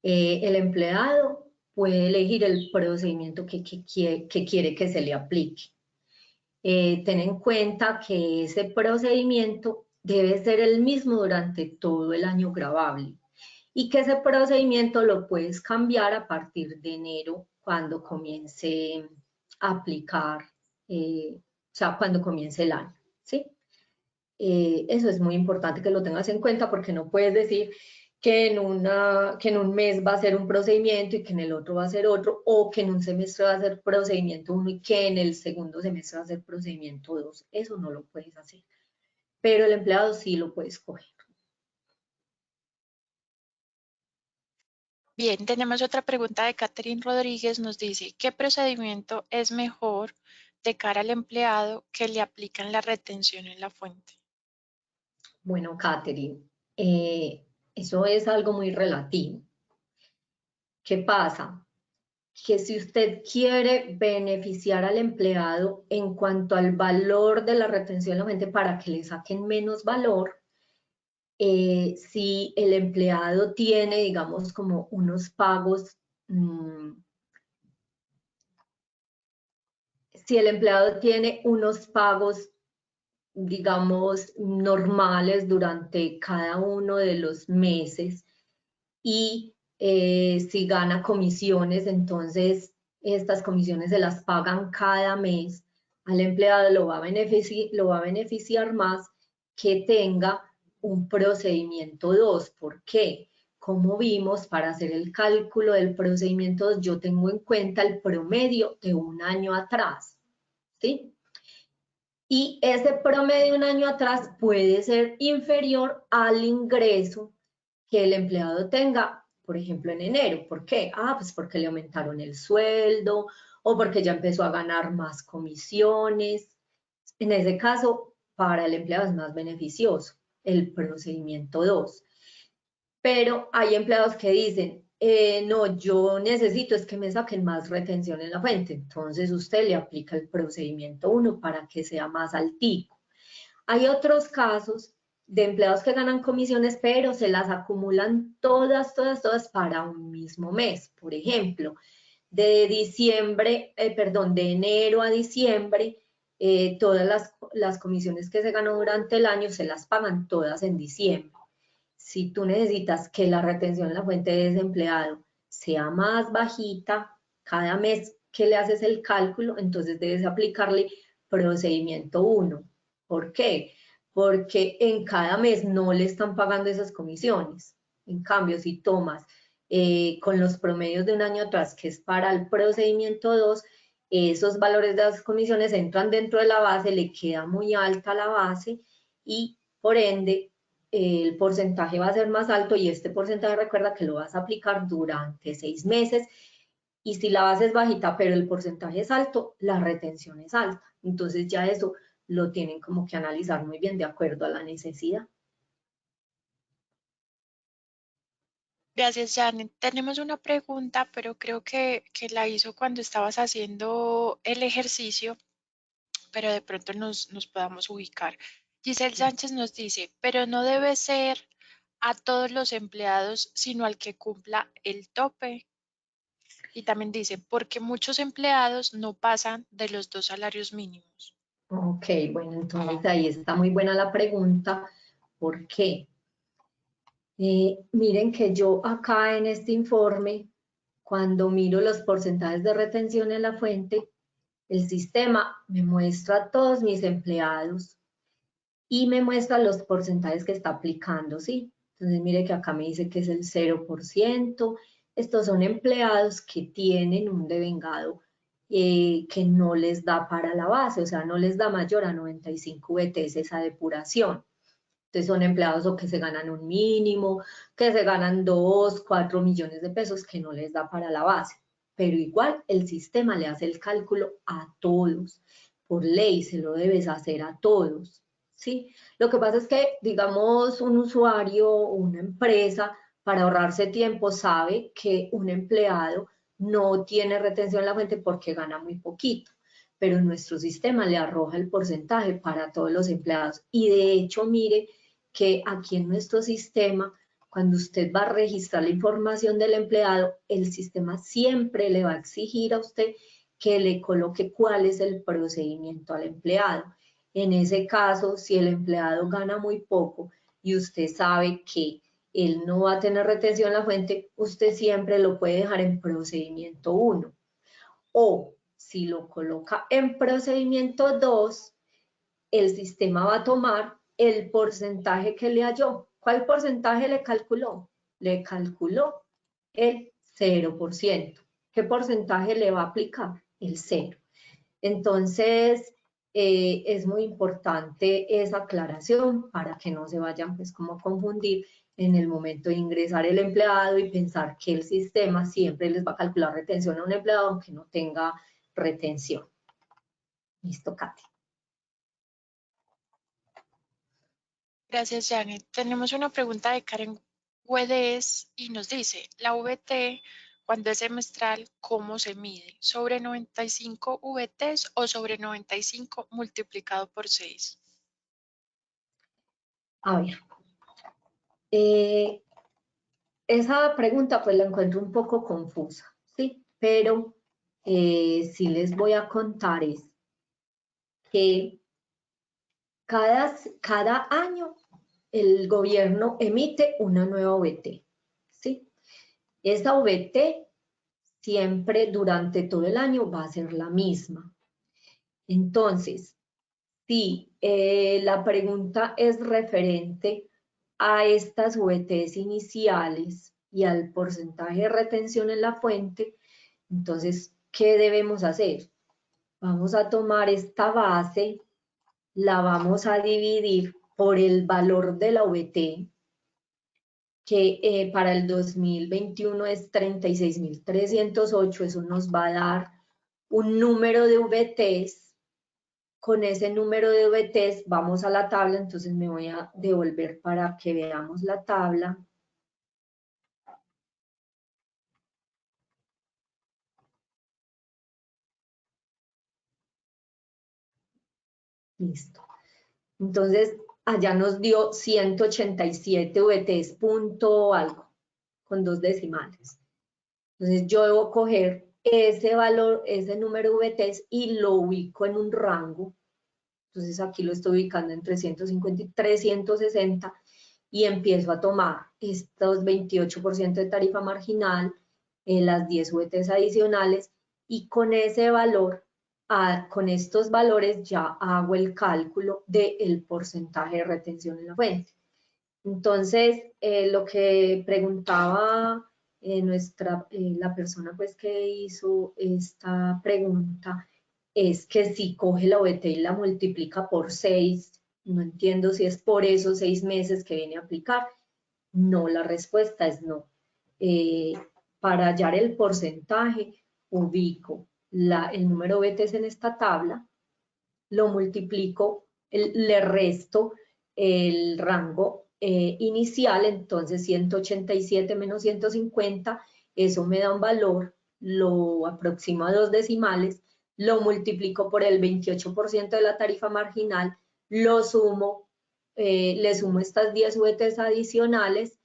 El empleado puede elegir el procedimiento que quiere que se le aplique. Ten en cuenta que ese procedimiento debe ser el mismo durante todo el año gravable, y que ese procedimiento lo puedes cambiar a partir de enero, cuando comience a aplicar, o sea, cuando comience el año, ¿sí? Eso es muy importante que lo tengas en cuenta, porque no puedes decir que en un mes va a ser un procedimiento y que en el otro va a ser otro, o que en un semestre va a ser procedimiento 1 y que en el segundo semestre va a ser procedimiento 2. Eso no lo puedes hacer, pero el empleado sí lo puede escoger. Bien, tenemos otra pregunta de Catherine Rodríguez. Nos dice, ¿qué procedimiento es mejor de cara al empleado que le aplican la retención en la fuente? Bueno, Catherine, eso es algo muy relativo. ¿Qué pasa? Que si usted quiere beneficiar al empleado en cuanto al valor de la retención de la fuente para que le saquen menos valor, si el empleado tiene, digamos, como unos pagos, si el empleado tiene unos pagos, digamos, normales durante cada uno de los meses y si gana comisiones, entonces estas comisiones se las pagan cada mes, al empleado lo va a beneficiar más que tenga un procedimiento 2. ¿Por qué? Como vimos, para hacer el cálculo del procedimiento 2, yo tengo en cuenta el promedio de un año atrás, ¿sí? Y ese promedio de un año atrás puede ser inferior al ingreso que el empleado tenga, por ejemplo, en enero. ¿Por qué? Pues porque le aumentaron el sueldo o porque ya empezó a ganar más comisiones. En ese caso, para el empleado es más beneficioso el procedimiento 2. Pero hay empleados que dicen, no, yo necesito es que me saquen más retención en la fuente. Entonces usted le aplica el procedimiento 1 para que sea más altico. Hay otros casos de empleados que ganan comisiones, pero se las acumulan todas para un mismo mes. Por ejemplo, de enero a diciembre, todas las comisiones que se ganó durante el año se las pagan todas en diciembre. Si tú necesitas que la retención en la fuente de desempleado sea más bajita cada mes que le haces el cálculo, entonces debes aplicarle procedimiento 1. ¿Por qué? Porque en cada mes no le están pagando esas comisiones. En cambio, si tomas con los promedios de un año atrás, que es para el procedimiento 2, esos valores de las comisiones entran dentro de la base, le queda muy alta la base y por ende el porcentaje va a ser más alto y este porcentaje recuerda que lo vas a aplicar durante 6 meses y si la base es bajita pero el porcentaje es alto, la retención es alta. Entonces ya eso lo tienen como que analizar muy bien de acuerdo a la necesidad. Gracias, Janet. Tenemos una pregunta, pero creo que la hizo cuando estabas haciendo el ejercicio, pero de pronto nos podamos ubicar. Giselle Sánchez nos dice, pero no debe ser a todos los empleados, sino al que cumpla el tope. Y también dice, porque muchos empleados no pasan de los 2 salarios mínimos. Ok, bueno, entonces ahí está muy buena la pregunta. ¿Por qué? Miren que yo acá en este informe, cuando miro los porcentajes de retención en la fuente, el sistema me muestra todos mis empleados y me muestra los porcentajes que está aplicando, ¿sí? Entonces mire que acá me dice que es el 0%. Estos son empleados que tienen un devengado que no les da para la base, o sea, no les da mayor a 95 VTs esa depuración. Entonces son empleados o que se ganan un mínimo, que se ganan 2, 4 millones de pesos que no les da para la base. Pero igual el sistema le hace el cálculo a todos. Por ley se lo debes hacer a todos. ¿Sí? Lo que pasa es que, digamos, un usuario o una empresa, para ahorrarse tiempo, sabe que un empleado no tiene retención en la fuente porque gana muy poquito, pero nuestro sistema le arroja el porcentaje para todos los empleados. Y de hecho, mire que aquí en nuestro sistema, cuando usted va a registrar la información del empleado, el sistema siempre le va a exigir a usted que le coloque cuál es el procedimiento al empleado. En ese caso, si el empleado gana muy poco y usted sabe que él no va a tener retención en la fuente, usted siempre lo puede dejar en procedimiento 1. O si lo coloca en procedimiento 2, el sistema va a tomar el porcentaje que le halló. ¿Cuál porcentaje le calculó? Le calculó el 0%. ¿Qué porcentaje le va a aplicar? El 0. Entonces, es muy importante esa aclaración para que no se vayan pues como a confundir en el momento de ingresar el empleado y pensar que el sistema siempre les va a calcular retención a un empleado aunque no tenga retención. Listo, Katy. Gracias, Janet. Tenemos una pregunta de Karen Güedes y nos dice, la VT, cuando es semestral, ¿cómo se mide? ¿Sobre 95 VTs o sobre 95 multiplicado por 6? A ver, Esa pregunta pues la encuentro un poco confusa, ¿sí? Pero sí les voy a contar es que cada año el gobierno emite una nueva VT, ¿sí? Esa VT siempre durante todo el año va a ser la misma. Entonces, si la pregunta es referente a estas VTs iniciales y al porcentaje de retención en la fuente, entonces, ¿qué debemos hacer? Vamos a tomar esta base, la vamos a dividir por el valor de la VT, que para el 2021 es 36.308, eso nos va a dar un número de VTs. Con ese número de VTs vamos a la tabla, entonces me voy a devolver para que veamos la tabla. Listo. Entonces, allá nos dio 187 VTs, punto algo, con 2 decimales. Entonces, yo debo coger ese valor, ese número de VTs y lo ubico en un rango. Entonces, aquí lo estoy ubicando en 350 y 360 y empiezo a tomar estos 28% de tarifa marginal, las 10 VTs adicionales y con ese valor, con estos valores ya hago el cálculo del porcentaje de retención en la fuente. Entonces, lo que preguntaba la persona pues que hizo esta pregunta es que si coge la VT y la multiplica por 6, no entiendo si es por esos 6 meses que viene a aplicar. No, la respuesta es no. Para hallar el porcentaje, ubico el número de VTs en esta tabla, lo multiplico, le resto el rango inicial, entonces 187 menos 150, eso me da un valor, lo aproximo a 2 decimales, lo multiplico por el 28% de la tarifa marginal, lo sumo, le sumo estas 10 VTs adicionales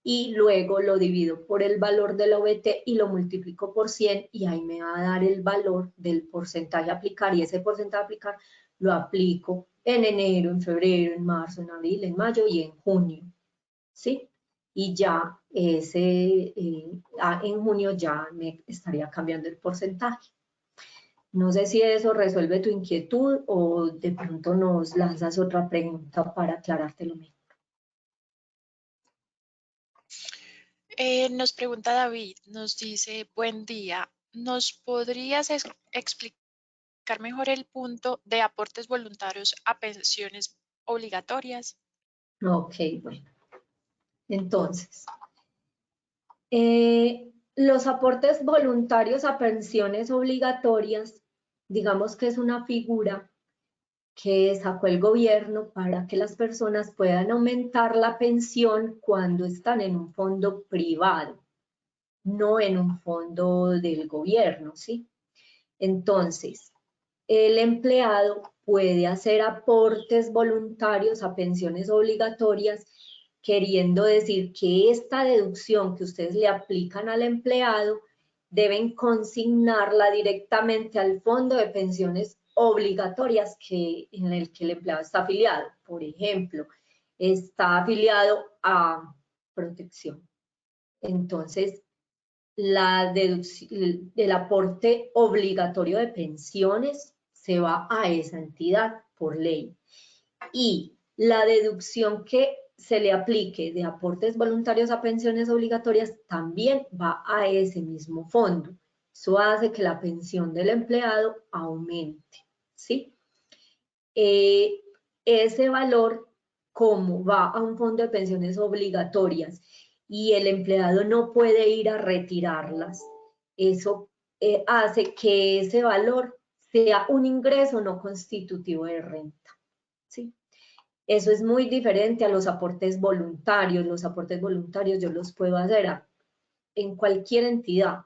y luego lo divido por el valor de la VT y lo multiplico por 100 y ahí me va a dar el valor del porcentaje a aplicar y ese porcentaje a aplicar lo aplico en enero, en febrero, en marzo, en abril, en mayo y en junio, ¿sí? Y ya en junio ya me estaría cambiando el porcentaje. No sé si eso resuelve tu inquietud o de pronto nos lanzas otra pregunta para aclarártelo mejor. Nos pregunta David, nos dice, buen día, ¿nos podrías explicar mejor el punto de aportes voluntarios a pensiones obligatorias? Ok, bueno. Entonces, los aportes voluntarios a pensiones obligatorias, digamos que es una figura que sacó el gobierno para que las personas puedan aumentar la pensión cuando están en un fondo privado, no en un fondo del gobierno, ¿sí? Entonces, el empleado puede hacer aportes voluntarios a pensiones obligatorias, queriendo decir que esta deducción que ustedes le aplican al empleado deben consignarla directamente al fondo de pensiones obligatorias en el que el empleado está afiliado. Por ejemplo, está afiliado a protección. Entonces, el aporte obligatorio de pensiones se va a esa entidad por ley. Y la deducción que se le aplique de aportes voluntarios a pensiones obligatorias también va a ese mismo fondo. Eso hace que la pensión del empleado aumente, ¿sí? Ese valor, como va a un fondo de pensiones obligatorias y el empleado no puede ir a retirarlas, eso hace que ese valor sea un ingreso no constitutivo de renta, ¿sí? Eso es muy diferente a los aportes voluntarios. Los aportes voluntarios yo los puedo hacer en cualquier entidad.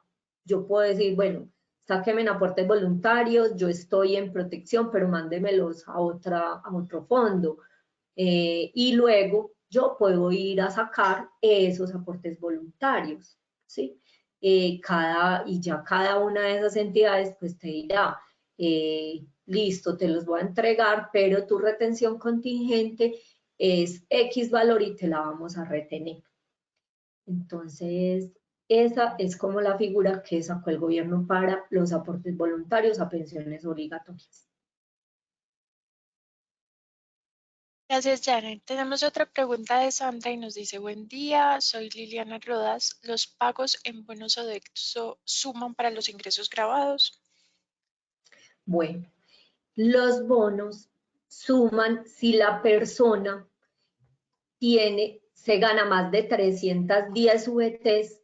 Yo puedo decir, bueno, sáquenme en aportes voluntarios, yo estoy en protección, pero mándemelos a otro fondo. Y luego yo puedo ir a sacar esos aportes voluntarios, ¿sí? Y ya cada una de esas entidades pues te dirá, listo, te los voy a entregar, pero tu retención contingente es X valor y te la vamos a retener. Entonces, esa es como la figura que sacó el gobierno para los aportes voluntarios a pensiones obligatorias. Gracias, Janet. Tenemos otra pregunta de Sandra y nos dice, buen día, soy Liliana Rodas. ¿Los pagos en bonos Sodexo suman para los ingresos grabados? Bueno, los bonos suman si la persona se gana más de 310 VTs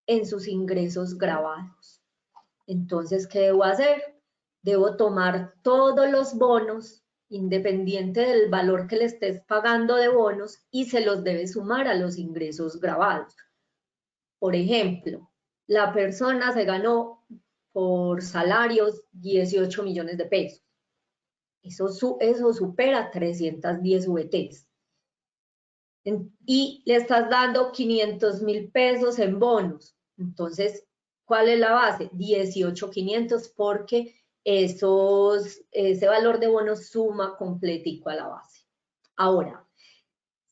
en sus ingresos grabados. Entonces, ¿qué debo hacer? Debo tomar todos los bonos, independiente del valor que le estés pagando de bonos, y se los debe sumar a los ingresos grabados. Por ejemplo, la persona se ganó por salarios 18 millones de pesos. Eso supera 310 VTs. Y le estás dando 500.000 pesos en bonos. Entonces, ¿cuál es la base? 18.500 porque ese valor de bonos suma completico a la base. Ahora,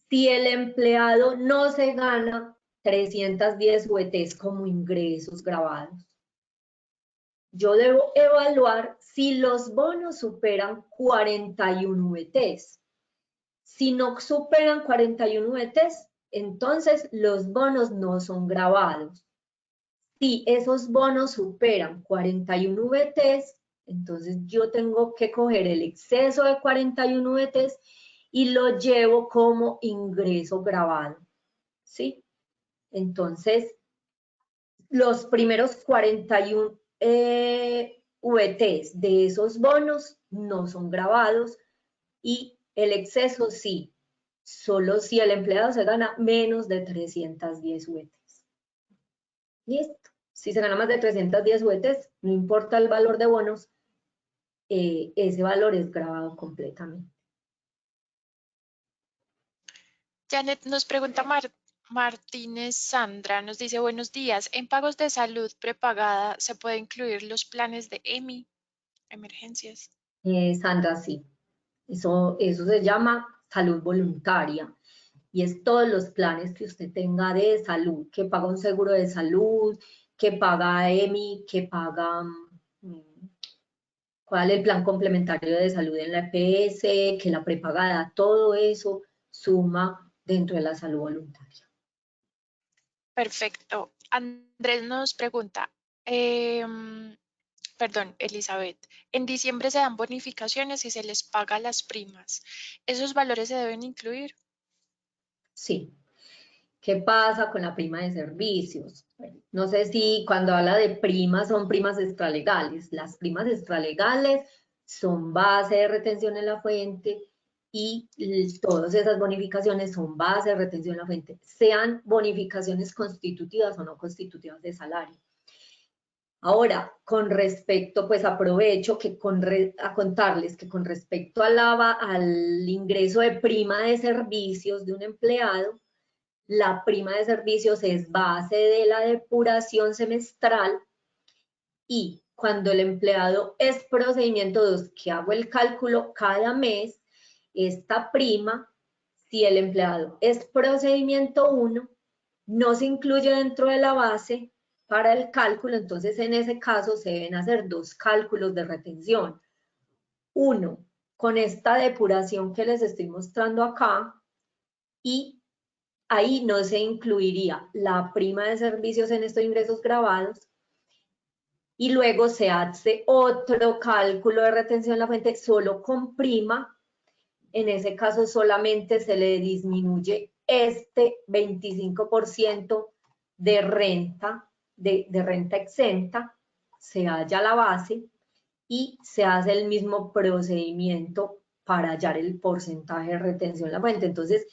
si el empleado no se gana 310 VTs como ingresos grabados, yo debo evaluar si los bonos superan 41 VTs. Si no superan 41 VTs, entonces los bonos no son grabados. Si esos bonos superan 41 VTs, entonces yo tengo que coger el exceso de 41 VTs y lo llevo como ingreso grabado, ¿sí? Entonces, los primeros 41 VTs de esos bonos no son grabados y el exceso sí, solo si el empleado se gana menos de 310 VTs. Listo. Si se gana más de 310 VTs, no importa el valor de bonos, ese valor es grabado completamente. Janet nos pregunta Martínez Sandra, nos dice, buenos días, en pagos de salud prepagada, ¿se puede incluir los planes de EMI, emergencias? Sandra, sí. Eso se llama salud voluntaria. Y es todos los planes que usted tenga de salud, que paga un seguro de salud, que paga EMI, que paga cuál es el plan complementario de salud en la EPS, que la prepagada, todo eso suma dentro de la salud voluntaria. Perfecto. Andrés nos pregunta, perdón, Elizabeth, en diciembre se dan bonificaciones y se les paga las primas. ¿Esos valores se deben incluir? Sí. ¿Qué pasa con la prima de servicios? No sé si cuando habla de primas son primas extralegales. Las primas extralegales son base de retención en la fuente y todas esas bonificaciones son base de retención en la fuente, sean bonificaciones constitutivas o no constitutivas de salario. Ahora, con respecto, pues aprovecho que a contarles que con respecto al ingreso de prima de servicios de un empleado, la prima de servicios es base de la depuración semestral y cuando el empleado es procedimiento 2, que hago el cálculo cada mes, esta prima, si el empleado es procedimiento 1, no se incluye dentro de la base para el cálculo, entonces en ese caso se deben hacer dos cálculos de retención. Uno, con esta depuración que les estoy mostrando acá y ahí no se incluiría la prima de servicios en estos ingresos grabados y luego se hace otro cálculo de retención en la fuente solo con prima. En ese caso solamente se le disminuye este 25% de renta, de renta exenta, se halla la base y se hace el mismo procedimiento para hallar el porcentaje de retención en la fuente. Entonces,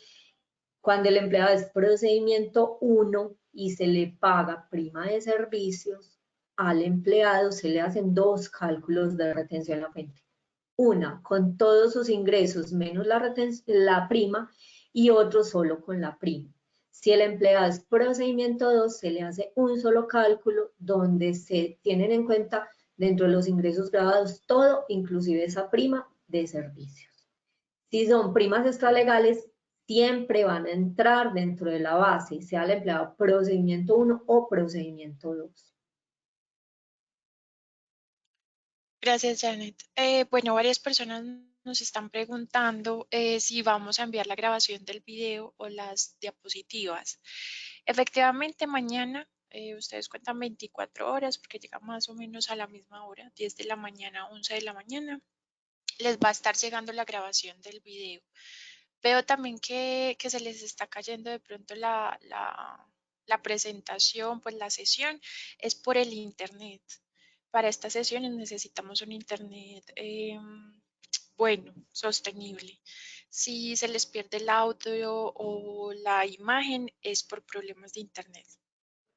cuando el empleado es procedimiento 1 y se le paga prima de servicios, al empleado se le hacen dos cálculos de retención en la fuente. Una, con todos sus ingresos menos la prima, y otro solo con la prima. Si el empleado es procedimiento 2, se le hace un solo cálculo donde se tienen en cuenta dentro de los ingresos grabados todo, inclusive esa prima de servicios. Si son primas extralegales, siempre van a entrar dentro de la base, sea el empleado procedimiento 1 o procedimiento 2. Gracias, Janet. Bueno, varias personas nos están preguntando si vamos a enviar la grabación del video o las diapositivas. Efectivamente, mañana ustedes cuentan 24 horas porque llega más o menos a la misma hora, 10 de la mañana, 11 de la mañana. Les va a estar llegando la grabación del video. Veo también que se les está cayendo de pronto la presentación, pues la sesión es por el internet. Para estas sesiones necesitamos un internet bueno, sostenible. Si se les pierde el audio o la imagen es por problemas de internet,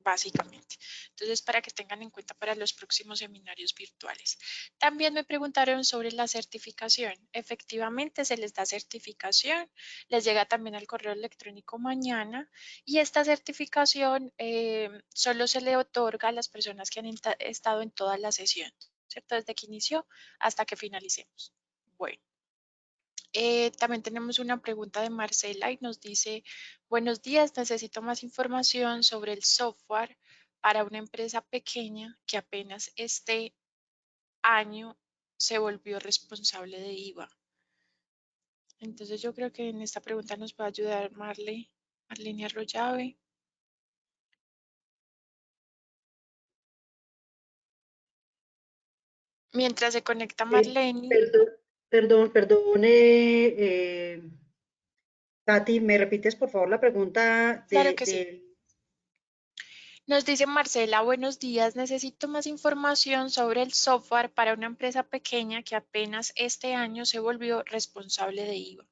básicamente. Entonces, para que tengan en cuenta para los próximos seminarios virtuales. También me preguntaron sobre la certificación. Efectivamente, se les da certificación, les llega también al correo electrónico mañana y esta certificación solo se le otorga a las personas que han estado en toda la sesión, ¿cierto? Desde que inició hasta que finalicemos. Bueno. También tenemos una pregunta de Marcela y nos dice, buenos días, necesito más información sobre el software para una empresa pequeña que apenas este año se volvió responsable de IVA. Entonces yo creo que en esta pregunta nos va a ayudar Marlene Arroyave. Mientras se conecta Marlene. Perdón, Tati, ¿me repites por favor la pregunta Claro que sí. Nos dice Marcela, buenos días, necesito más información sobre el software para una empresa pequeña que apenas este año se volvió responsable de IVA.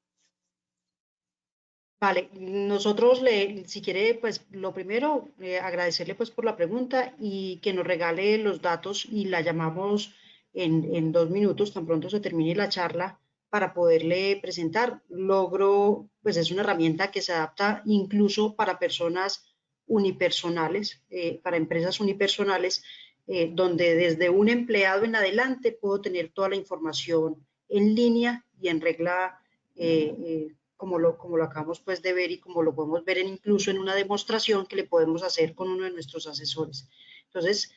Vale, nosotros si quiere, pues lo primero, agradecerle pues por la pregunta y que nos regale los datos y la llamamos en 2 minutos, tan pronto se termine la charla, para poderle presentar. Logro, pues es una herramienta que se adapta incluso para personas unipersonales, para empresas unipersonales, donde desde un empleado en adelante puedo tener toda la información en línea y en regla. Como lo acabamos pues de ver y como lo podemos ver incluso en una demostración que le podemos hacer con uno de nuestros asesores. Entonces,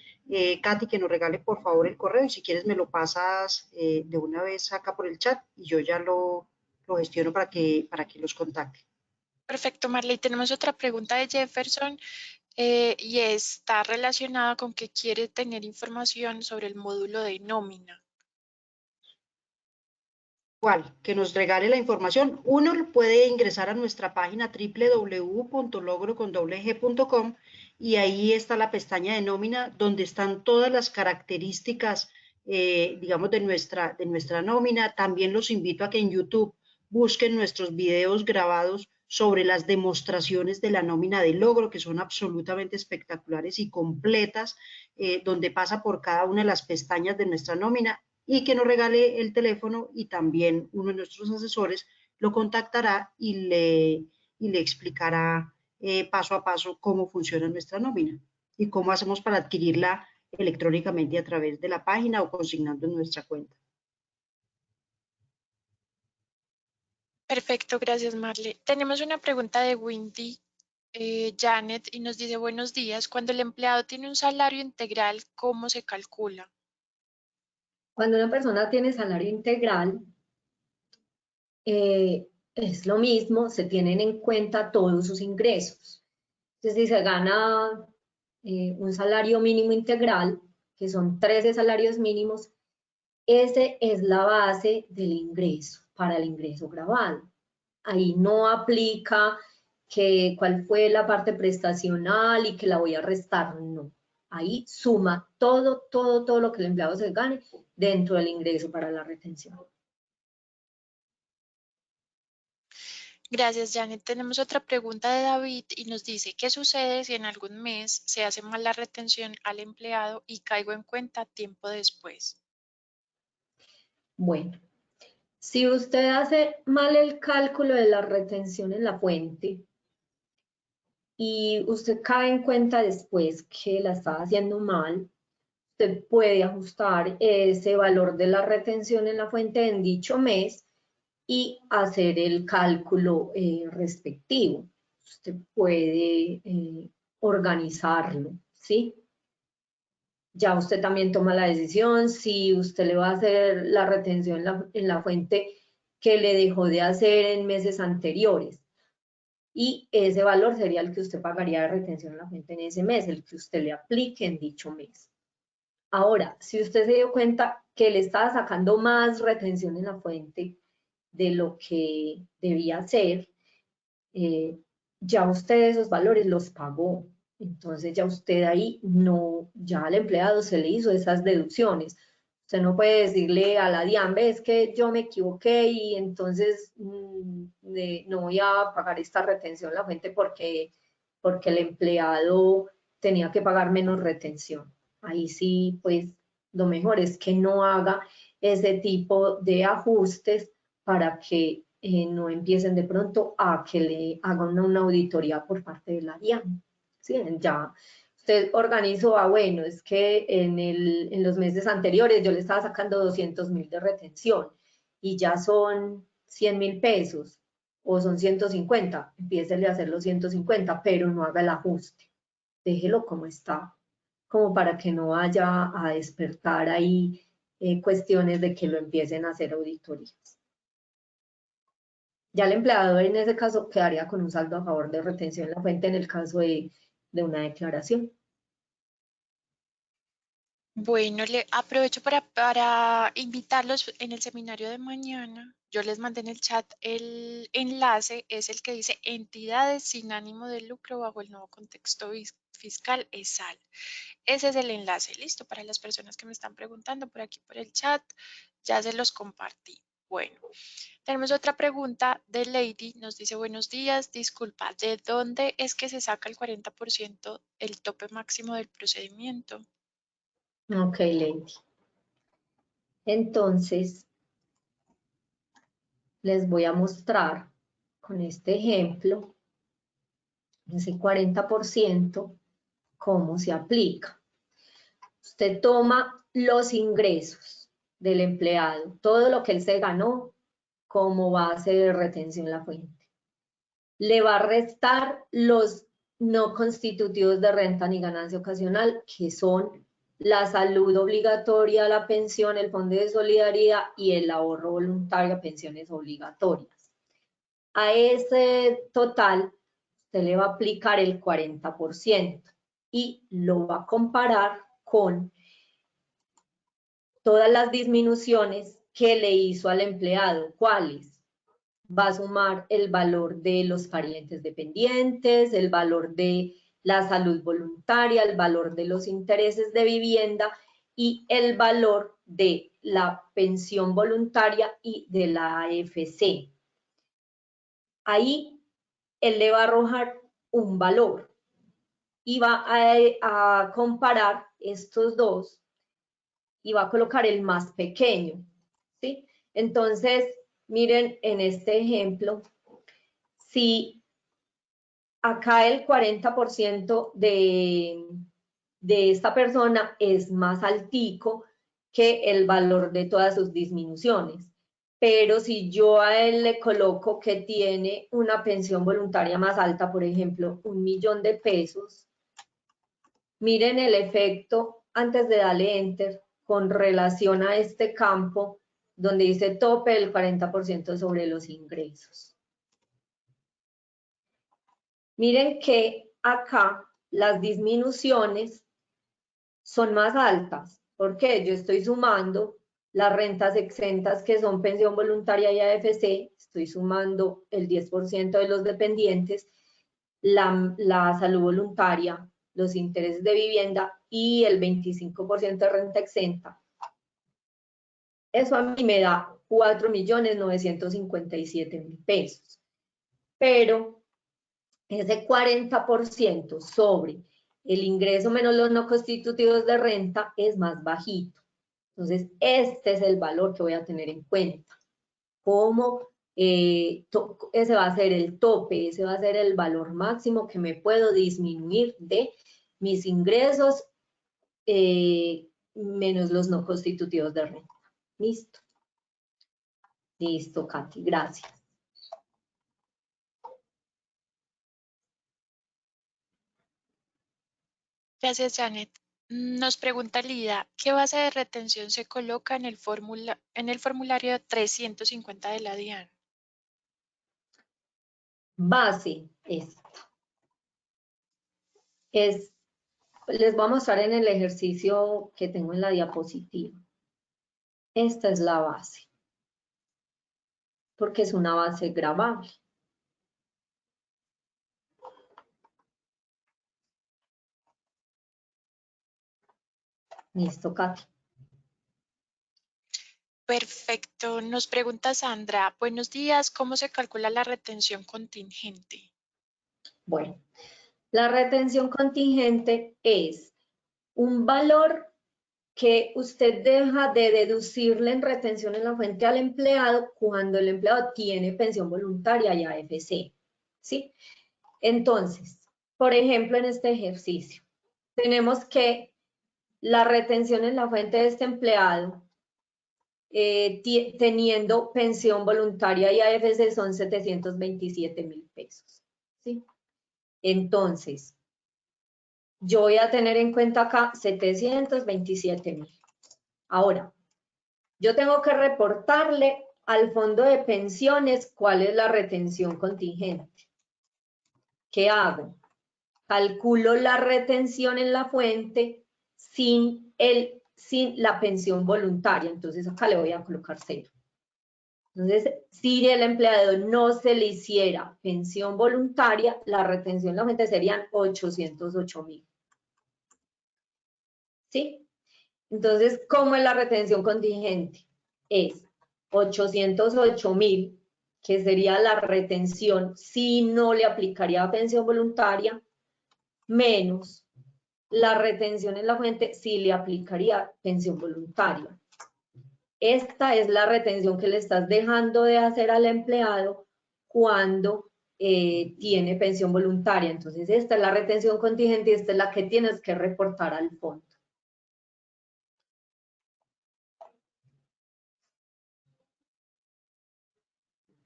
Katy, que nos regale por favor el correo y si quieres me lo pasas de una vez acá por el chat y yo ya lo gestiono para que los contacte. Perfecto, Marley. Tenemos otra pregunta de Jefferson y está relacionada con que quiere tener información sobre el módulo de nómina. ¿Cuál? Que nos regale la información. Uno puede ingresar a nuestra página www.logrocondobleg.com y ahí está la pestaña de nómina donde están todas las características, digamos, de nuestra nómina. También los invito a que en YouTube busquen nuestros videos grabados sobre las demostraciones de la nómina de Logro, que son absolutamente espectaculares y completas, donde pasa por cada una de las pestañas de nuestra nómina y que nos regale el teléfono y también uno de nuestros asesores lo contactará y le explicará paso a paso cómo funciona nuestra nómina y cómo hacemos para adquirirla electrónicamente a través de la página o consignando en nuestra cuenta. Perfecto, gracias, Marley. Tenemos una pregunta de Windy Janet y nos dice, buenos días, cuando el empleado tiene un salario integral, ¿cómo se calcula? Cuando una persona tiene salario integral, es lo mismo, se tienen en cuenta todos sus ingresos. Entonces, si se gana un salario mínimo integral, que son 13 salarios mínimos, ese es la base del ingreso para el ingreso grabado. Ahí no aplica que cuál fue la parte prestacional y que la voy a restar, no. Ahí suma todo lo que el empleado se gane dentro del ingreso para la retención. Gracias, Janet. Tenemos otra pregunta de David y nos dice, ¿qué sucede si en algún mes se hace mal la retención al empleado y caigo en cuenta tiempo después? Bueno, Si usted hace mal el cálculo de la retención en la fuente y usted cae en cuenta después que la estaba haciendo mal, usted puede ajustar ese valor de la retención en la fuente en dicho mes y hacer el cálculo respectivo. Usted puede organizarlo, ¿sí? Ya usted también toma la decisión si usted le va a hacer la retención en la fuente que le dejó de hacer en meses anteriores. Y ese valor sería el que usted pagaría de retención en la fuente en ese mes, el que usted le aplique en dicho mes. Ahora, si usted se dio cuenta que le estaba sacando más retención en la fuente de lo que debía hacer, ya usted esos valores los pagó. Entonces ya usted ahí no, ya al empleado se le hizo esas deducciones. Usted no puede decirle a la DIAN, es que yo me equivoqué y entonces no voy a pagar esta retención en la fuente porque el empleado tenía que pagar menos retención. Ahí sí, pues lo mejor es que no haga ese tipo de ajustes para que no empiecen de pronto a que le hagan una auditoría por parte de la DIAN. ¿Sí? Ya usted organizó, bueno, es que en los meses anteriores yo le estaba sacando 200.000 de retención y ya son 100.000 pesos o son 150, empiécele a hacer los 150, pero no haga el ajuste, déjelo como está, como para que no vaya a despertar ahí cuestiones de que lo empiecen a hacer auditorías. Ya el empleador en ese caso quedaría con un saldo a favor de retención en la fuente en el caso de una declaración. Bueno, le aprovecho para invitarlos en el seminario de mañana. Yo les mandé en el chat el enlace, es el que dice entidades sin ánimo de lucro bajo el nuevo contexto fiscal ESAL. Ese es el enlace, listo, para las personas que me están preguntando por aquí por el chat, ya se los compartí. Bueno, tenemos otra pregunta de Lady, nos dice buenos días, disculpa, ¿de dónde es que se saca el 40% el tope máximo del procedimiento? Ok, Lady. Entonces, les voy a mostrar con este ejemplo ese 40% cómo se aplica. Usted toma los ingresos del empleado, todo lo que él se ganó como base de retención en la fuente. Le va a restar los no constitutivos de renta ni ganancia ocasional, que son la salud obligatoria, la pensión, el fondo de solidaridad y el ahorro voluntario a pensiones obligatorias. A ese total, usted le va a aplicar el 40% y lo va a comparar con todas las disminuciones que le hizo al empleado. ¿Cuáles? Va a sumar el valor de los parientes dependientes, el valor de la salud voluntaria, el valor de los intereses de vivienda y el valor de la pensión voluntaria y de la AFC. Ahí él le va a arrojar un valor y va a comparar estos dos y va a colocar el más pequeño, ¿sí? Entonces, miren en este ejemplo, si acá el 40% de esta persona es más altico que el valor de todas sus disminuciones. Pero si yo a él le coloco que tiene una pensión voluntaria más alta, por ejemplo, 1.000.000 de pesos, miren el efecto antes de darle enter con relación a este campo donde dice tope del 40% sobre los ingresos. Miren que acá las disminuciones son más altas. ¿Por qué? Yo estoy sumando las rentas exentas que son pensión voluntaria y AFC, estoy sumando el 10% de los dependientes, la salud voluntaria, los intereses de vivienda y el 25% de renta exenta. Eso a mí me da 4.957.000 pesos. Pero ese 40% sobre el ingreso menos los no constitutivos de renta es más bajito. Entonces, este es el valor que voy a tener en cuenta. cómo ese va a ser el tope, ese va a ser el valor máximo que me puedo disminuir de mis ingresos menos los no constitutivos de renta. ¿Listo? Listo, Katy, gracias. Gracias, Janet. Nos pregunta Lida, ¿qué base de retención se coloca en el formulario 350 de la DIAN? Base, esta. Les voy a mostrar en el ejercicio que tengo en la diapositiva. Esta es la base, porque es una base gravable. Listo, Katy. Perfecto. Nos pregunta Sandra, buenos días, ¿cómo se calcula la retención contingente? Bueno, la retención contingente es un valor que usted deja de deducirle en retención en la fuente al empleado cuando el empleado tiene pensión voluntaria y AFC, ¿sí? Entonces, por ejemplo, en este ejercicio, tenemos que la retención en la fuente de este empleado, teniendo pensión voluntaria y AFC, son 727.000 pesos, ¿sí? Entonces, yo voy a tener en cuenta acá 727.000. Ahora, yo tengo que reportarle al fondo de pensiones cuál es la retención contingente. ¿Qué hago? Calculo la retención en la fuente sin la pensión voluntaria. Entonces acá le voy a colocar 0. Entonces, si el empleado no se le hiciera pensión voluntaria, la retención en la fuente serían 808.000. ¿Sí? Entonces, ¿cómo es la retención contingente? Es 808.000, que sería la retención si no le aplicaría pensión voluntaria, menos la retención en la fuente si le aplicaría pensión voluntaria. Esta es la retención que le estás dejando de hacer al empleado cuando tiene pensión voluntaria. Entonces, esta es la retención contingente y esta es la que tienes que reportar al fondo.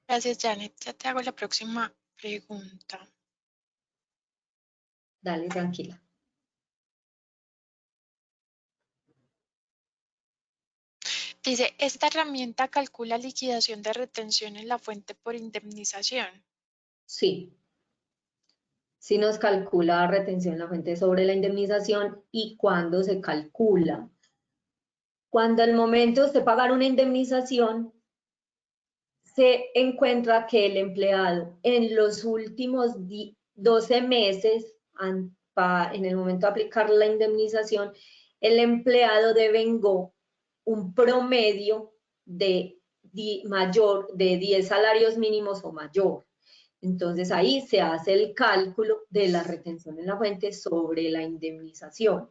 Gracias, Janet. Ya te hago la próxima pregunta. Dale, tranquila. Dice, ¿esta herramienta calcula liquidación de retención en la fuente por indemnización? Sí. Sí nos calcula retención en la fuente sobre la indemnización y cuándo se calcula. Cuando al momento de usted pagar una indemnización, se encuentra que el empleado en los últimos 12 meses, en el momento de aplicar la indemnización, el empleado devengó un promedio de mayor de 10 salarios mínimos o mayor. Entonces ahí se hace el cálculo de la retención en la fuente sobre la indemnización.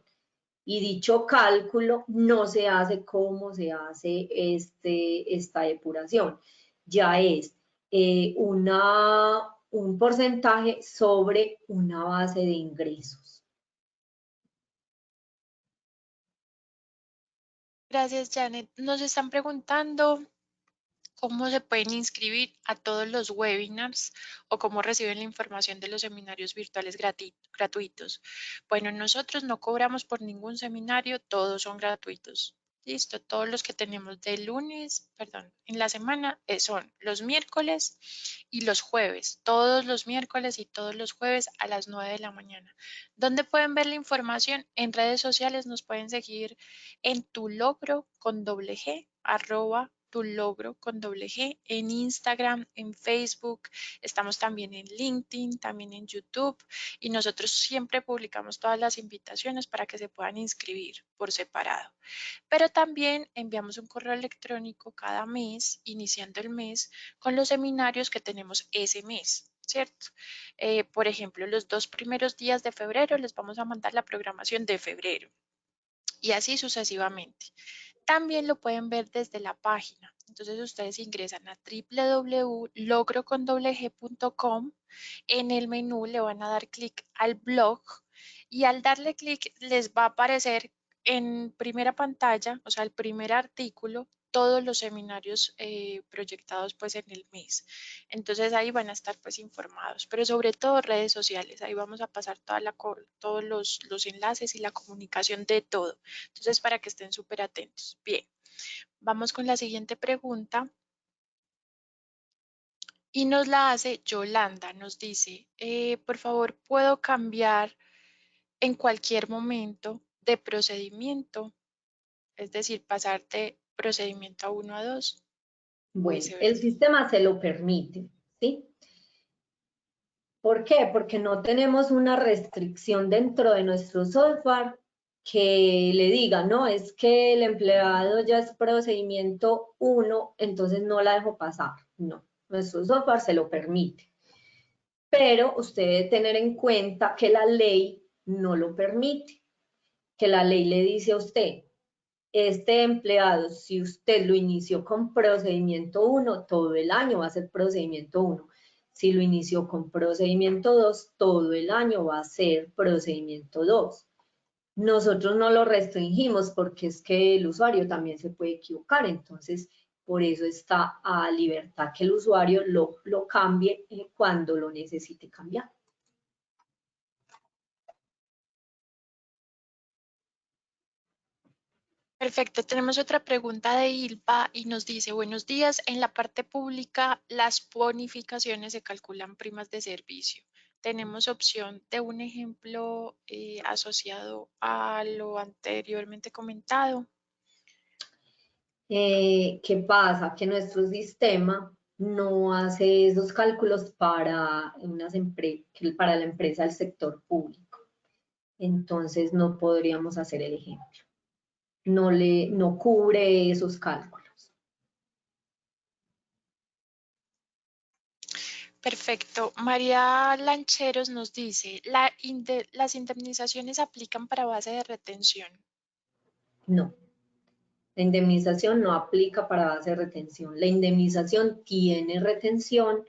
Y dicho cálculo no se hace como se hace esta depuración. Ya es un porcentaje sobre una base de ingresos. Gracias, Janet. Nos están preguntando cómo se pueden inscribir a todos los webinars o cómo reciben la información de los seminarios virtuales gratuitos. Bueno, nosotros no cobramos por ningún seminario, todos son gratuitos. Listo, todos los que tenemos de lunes, perdón, en la semana son los miércoles y los jueves, todos los miércoles y todos los jueves a las 9 de la mañana. ¿Dónde pueden ver la información? En redes sociales nos pueden seguir en tulogro con doble G, @tulogro con doble G, en Instagram, en Facebook, estamos también en LinkedIn, también en YouTube y nosotros siempre publicamos todas las invitaciones para que se puedan inscribir por separado. Pero también enviamos un correo electrónico cada mes, iniciando el mes, con los seminarios que tenemos ese mes, ¿cierto? Por ejemplo, los 2 primeros días de febrero les vamos a mandar la programación de febrero y así sucesivamente. También lo pueden ver desde la página. Entonces ustedes ingresan a www.logrocondobleg.com. En el menú le van a dar clic al blog y al darle clic les va a aparecer en primera pantalla, o sea, el primer artículo, todos los seminarios proyectados pues en el mes. Entonces ahí van a estar pues informados, pero sobre todo redes sociales, ahí vamos a pasar todos los enlaces y la comunicación de todo. Entonces para que estén súper atentos. Bien, vamos con la siguiente pregunta. Y nos la hace Yolanda, nos dice, por favor, ¿puedo cambiar en cualquier momento de procedimiento? Es decir, pasar de procedimiento a 1 a 2 o Bueno, el viceversa. sistema se lo permite, ¿sí? ¿Por qué? Porque no tenemos una restricción dentro de nuestro software que le diga, no, es que el empleado ya es procedimiento 1, entonces no la dejo pasar. No, nuestro software se lo permite. Pero usted debe tener en cuenta que la ley no lo permite, que la ley le dice a usted, este empleado, si usted lo inició con procedimiento 1, todo el año va a ser procedimiento 1. Si lo inició con procedimiento 2, todo el año va a ser procedimiento 2. Nosotros no lo restringimos porque es que el usuario también se puede equivocar, entonces por eso está a libertad que el usuario lo cambie cuando lo necesite cambiar. Perfecto, tenemos otra pregunta de Ilpa y nos dice, buenos días, en la parte pública las bonificaciones se calculan primas de servicio. Tenemos opción de un ejemplo asociado a lo anteriormente comentado. ¿Qué pasa? Que nuestro sistema no hace esos cálculos para para la empresa del sector público. Entonces no podríamos hacer el ejemplo. No cubre esos cálculos. Perfecto. María Lancheros nos dice, ¿las indemnizaciones aplican para base de retención? No. La indemnización no aplica para base de retención. La indemnización tiene retención, o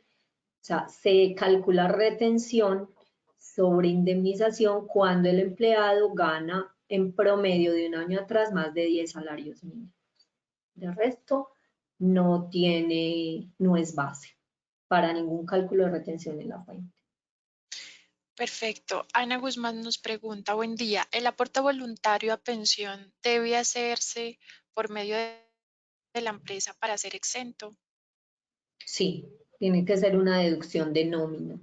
sea, se calcula retención sobre indemnización cuando el empleado gana en promedio de un año atrás más de 10 salarios mínimos. De resto, no es base para ningún cálculo de retención en la fuente. Perfecto. Ana Guzmán nos pregunta, buen día, ¿el aporte voluntario a pensión debe hacerse por medio de la empresa para ser exento? Sí, tiene que ser una deducción de nómina.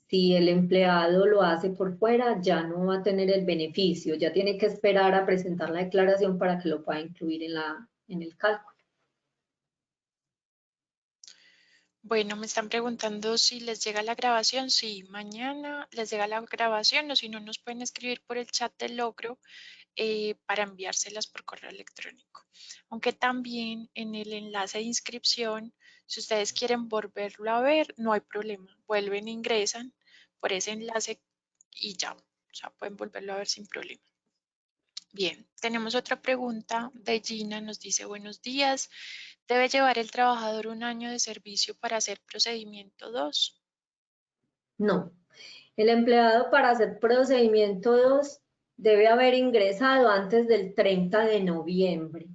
Si el empleado lo hace por fuera, ya no va a tener el beneficio, ya tiene que esperar a presentar la declaración para que lo pueda incluir en el cálculo. Bueno, me están preguntando si les llega la grabación. Sí, mañana les llega la grabación o si no nos pueden escribir por el chat del Logro para enviárselas por correo electrónico. Aunque también en el enlace de inscripción, si ustedes quieren volverlo a ver, no hay problema. Vuelven, ingresan por ese enlace y ya. O sea, pueden volverlo a ver sin problema. Bien, tenemos otra pregunta de Gina. Nos dice, buenos días. ¿Debe llevar el trabajador un año de servicio para hacer procedimiento 2? No, el empleado para hacer procedimiento 2 debe haber ingresado antes del 30 de noviembre.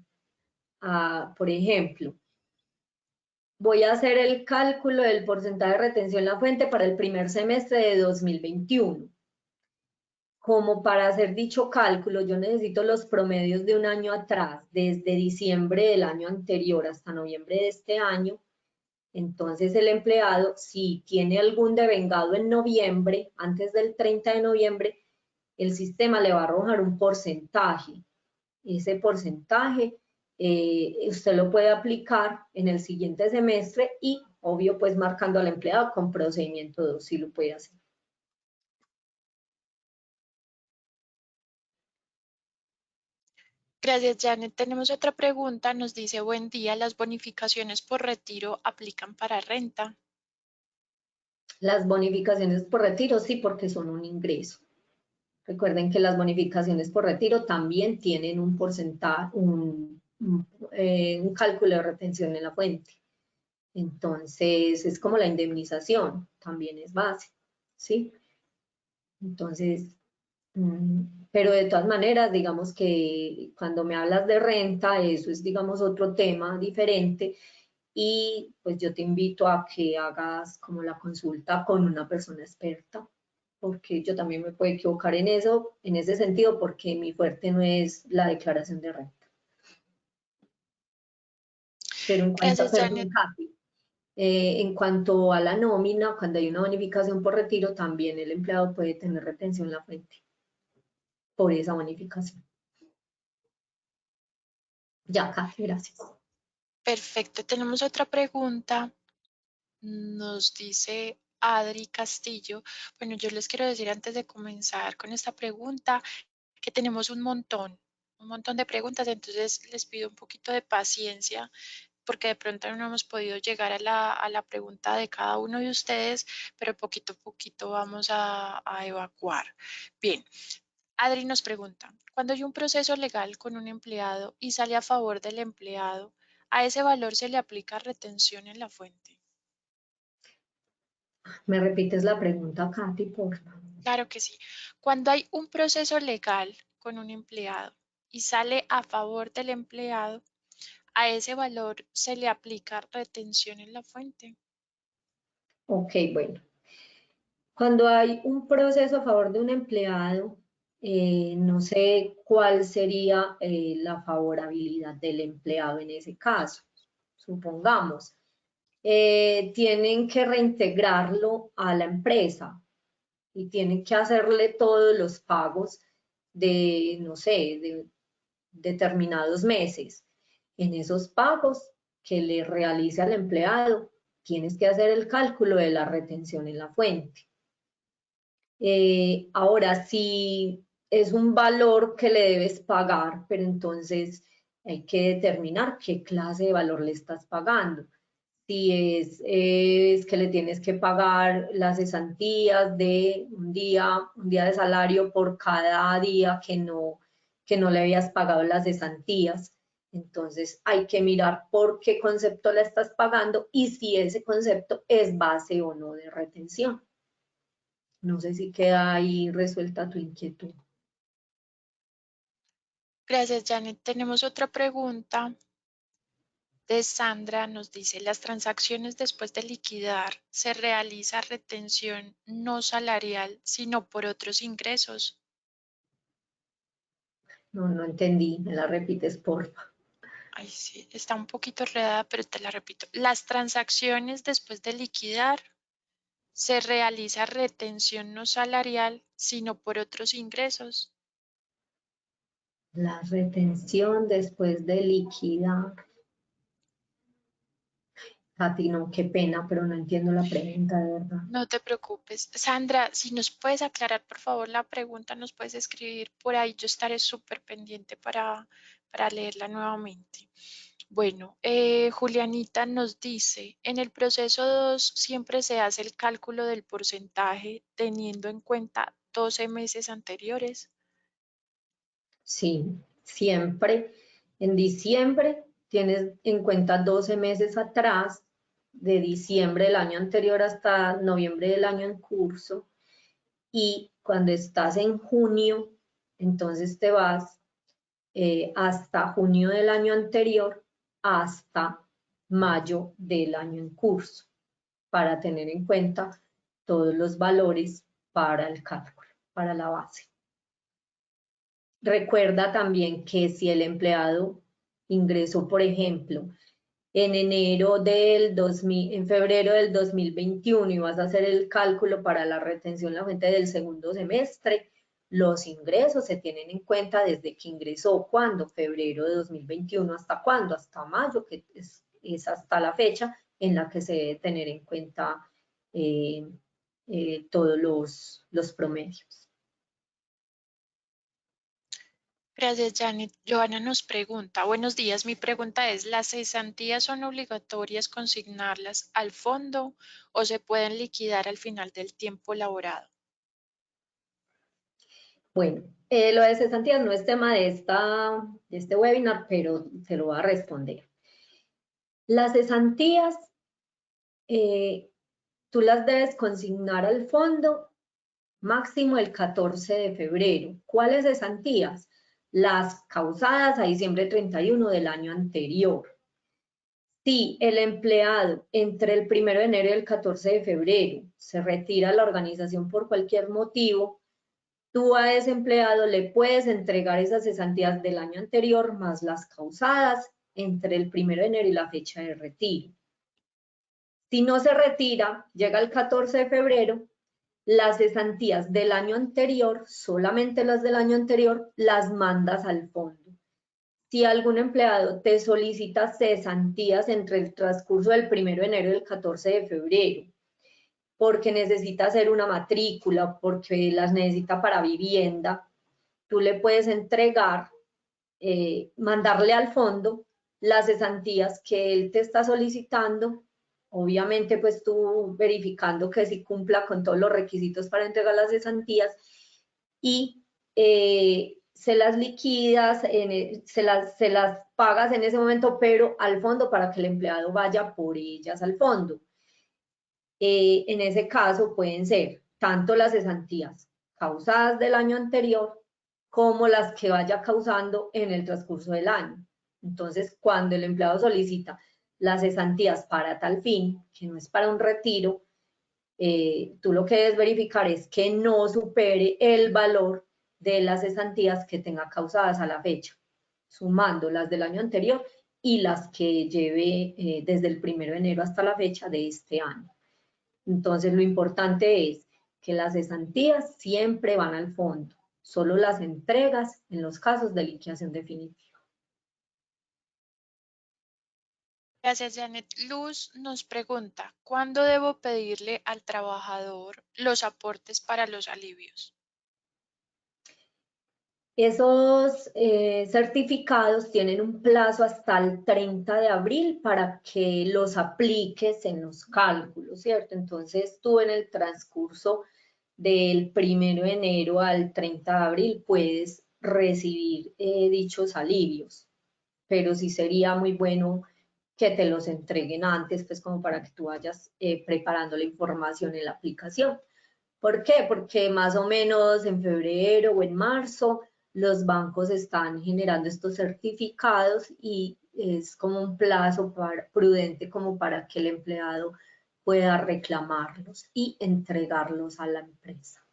Por ejemplo, voy a hacer el cálculo del porcentaje de retención en la fuente para el primer semestre de 2021. Como para hacer dicho cálculo, yo necesito los promedios de un año atrás, desde diciembre del año anterior hasta noviembre de este año. Entonces el empleado, si tiene algún devengado en noviembre, antes del 30 de noviembre, el sistema le va a arrojar un porcentaje. Ese porcentaje usted lo puede aplicar en el siguiente semestre y, obvio, pues marcando al empleado con procedimiento 2, si lo puede hacer. Gracias, Janet. Tenemos otra pregunta. Nos dice, buen día, ¿las bonificaciones por retiro aplican para renta? Las bonificaciones por retiro sí, porque son un ingreso. Recuerden que las bonificaciones por retiro también tienen un porcentaje, un un cálculo de retención en la fuente. Entonces, es como la indemnización, también es base, ¿sí? Entonces, pero de todas maneras, digamos que cuando me hablas de renta, eso es, digamos, otro tema diferente y pues yo te invito a que hagas como la consulta con una persona experta, porque yo también me puedo equivocar en eso, en ese sentido, porque mi fuerte no es la declaración de renta. Pero en cuanto a, Gracias, perdón, Janet. Katy, en cuanto a la nómina, cuando hay una bonificación por retiro, también el empleado puede tener retención en la fuente por esa bonificación. Ya, Katy, gracias. Perfecto, tenemos otra pregunta. Nos dice Adri Castillo. Bueno, yo les quiero decir antes de comenzar con esta pregunta que tenemos un montón de preguntas, entonces les pido un poquito de paciencia porque de pronto no hemos podido llegar a la pregunta de cada uno de ustedes, pero poquito a poquito vamos a evacuar. Bien, Adri nos pregunta, cuando hay un proceso legal con un empleado y sale a favor del empleado, ¿a ese valor se le aplica retención en la fuente? ¿Me repites la pregunta, Katy, por favor? Claro que sí. Cuando hay un proceso legal con un empleado y sale a favor del empleado, ¿a ese valor se le aplica retención en la fuente? Ok, bueno. Cuando hay un proceso a favor de un empleado, no sé cuál sería la favorabilidad del empleado en ese caso. Supongamos, tienen que reintegrarlo a la empresa y tienen que hacerle todos los pagos de, no sé, de determinados meses. En esos pagos que le realice al empleado, tienes que hacer el cálculo de la retención en la fuente. Ahora, si es un valor que le debes pagar, pero entonces hay que determinar qué clase de valor le estás pagando. Si es que le tienes que pagar las cesantías de un día de salario por cada día que no le habías pagado las cesantías. Entonces hay que mirar por qué concepto la estás pagando y si ese concepto es base o no de retención. No sé si queda ahí resuelta tu inquietud. Gracias, Janet. Tenemos otra pregunta de Sandra. Nos dice, ¿las transacciones después de liquidar se realiza retención no salarial, sino por otros ingresos? No entendí, me la repites, porfa. Ay, sí, está un poquito enredada, pero te la repito. Las transacciones después de liquidar se realiza retención no salarial, sino por otros ingresos. La retención después de liquidar. Katy, no, qué pena, pero no entiendo la pregunta, de verdad. No te preocupes. Sandra, si nos puedes aclarar, por favor, la pregunta, nos puedes escribir por ahí. Yo estaré súper pendiente para leerla nuevamente. Bueno, Julianita nos dice, en el proceso 2 siempre se hace el cálculo del porcentaje teniendo en cuenta 12 meses anteriores. Sí, siempre. En diciembre tienes en cuenta 12 meses atrás, de diciembre del año anterior hasta noviembre del año en curso. Y cuando estás en junio, entonces te vas hasta junio del año anterior hasta mayo del año en curso, para tener en cuenta todos los valores para el cálculo, para la base. Recuerda también que si el empleado ingresó, por ejemplo, en febrero del 2021 y vas a hacer el cálculo para la retención la fuente del segundo semestre, los ingresos se tienen en cuenta desde que ingresó, ¿cuándo? Febrero de 2021, ¿hasta cuándo? Hasta mayo, que es hasta la fecha en la que se debe tener en cuenta todos los promedios. Gracias, Janet. Joana nos pregunta, buenos días, mi pregunta es, ¿las cesantías son obligatorias consignarlas al fondo o se pueden liquidar al final del tiempo laborado? Bueno, lo de cesantías no es tema de esta este webinar, pero se lo voy a responder. Las cesantías, tú las debes consignar al fondo máximo el 14 de febrero. ¿Cuáles cesantías? Las causadas a diciembre 31 del año anterior. Si el empleado entre el 1 de enero y el 14 de febrero se retira a la organización por cualquier motivo, tú a ese empleado le puedes entregar esas cesantías del año anterior más las causadas entre el 1 de enero y la fecha de retiro. Si no se retira, llega el 14 de febrero, las cesantías del año anterior, solamente las del año anterior, las mandas al fondo. Si algún empleado te solicita cesantías entre el transcurso del 1 de enero y el 14 de febrero, porque necesita hacer una matrícula, porque las necesita para vivienda, tú le puedes entregar, mandarle al fondo las cesantías que él te está solicitando, obviamente pues tú verificando que sí cumpla con todos los requisitos para entregar las cesantías, y se las liquidas, se las pagas en ese momento, pero al fondo para que el empleado vaya por ellas al fondo. En ese caso pueden ser tanto las cesantías causadas del año anterior como las que vaya causando en el transcurso del año. Entonces, cuando el empleado solicita las cesantías para tal fin, que no es para un retiro, tú lo que debes verificar es que no supere el valor de las cesantías que tenga causadas a la fecha, sumando las del año anterior y las que lleve desde el 1 de enero hasta la fecha de este año. Entonces, lo importante es que las cesantías siempre van al fondo, solo las entregas en los casos de liquidación definitiva. Gracias, Janet. Luz nos pregunta, ¿cuándo debo pedirle al trabajador los aportes para los alivios? Esos certificados tienen un plazo hasta el 30 de abril para que los apliques en los cálculos, ¿cierto? Entonces tú en el transcurso del 1 de enero al 30 de abril puedes recibir dichos alivios, pero sí sería muy bueno que te los entreguen antes, pues como para que tú vayas preparando la información en la aplicación. ¿Por qué? Porque más o menos en febrero o en marzo los bancos están generando estos certificados y es como un plazo prudente como para que el empleado pueda reclamarlos y entregarlos a la empresa.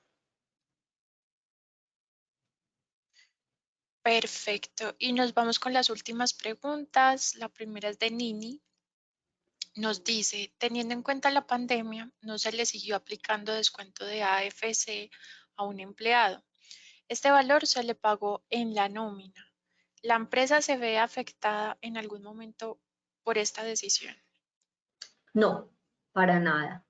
Perfecto. Y nos vamos con las últimas preguntas. La primera es de Nini. Nos dice, teniendo en cuenta la pandemia, no se le siguió aplicando descuento de AFC a un empleado. Este valor se le pagó en la nómina. ¿La empresa se ve afectada en algún momento por esta decisión? No, para nada.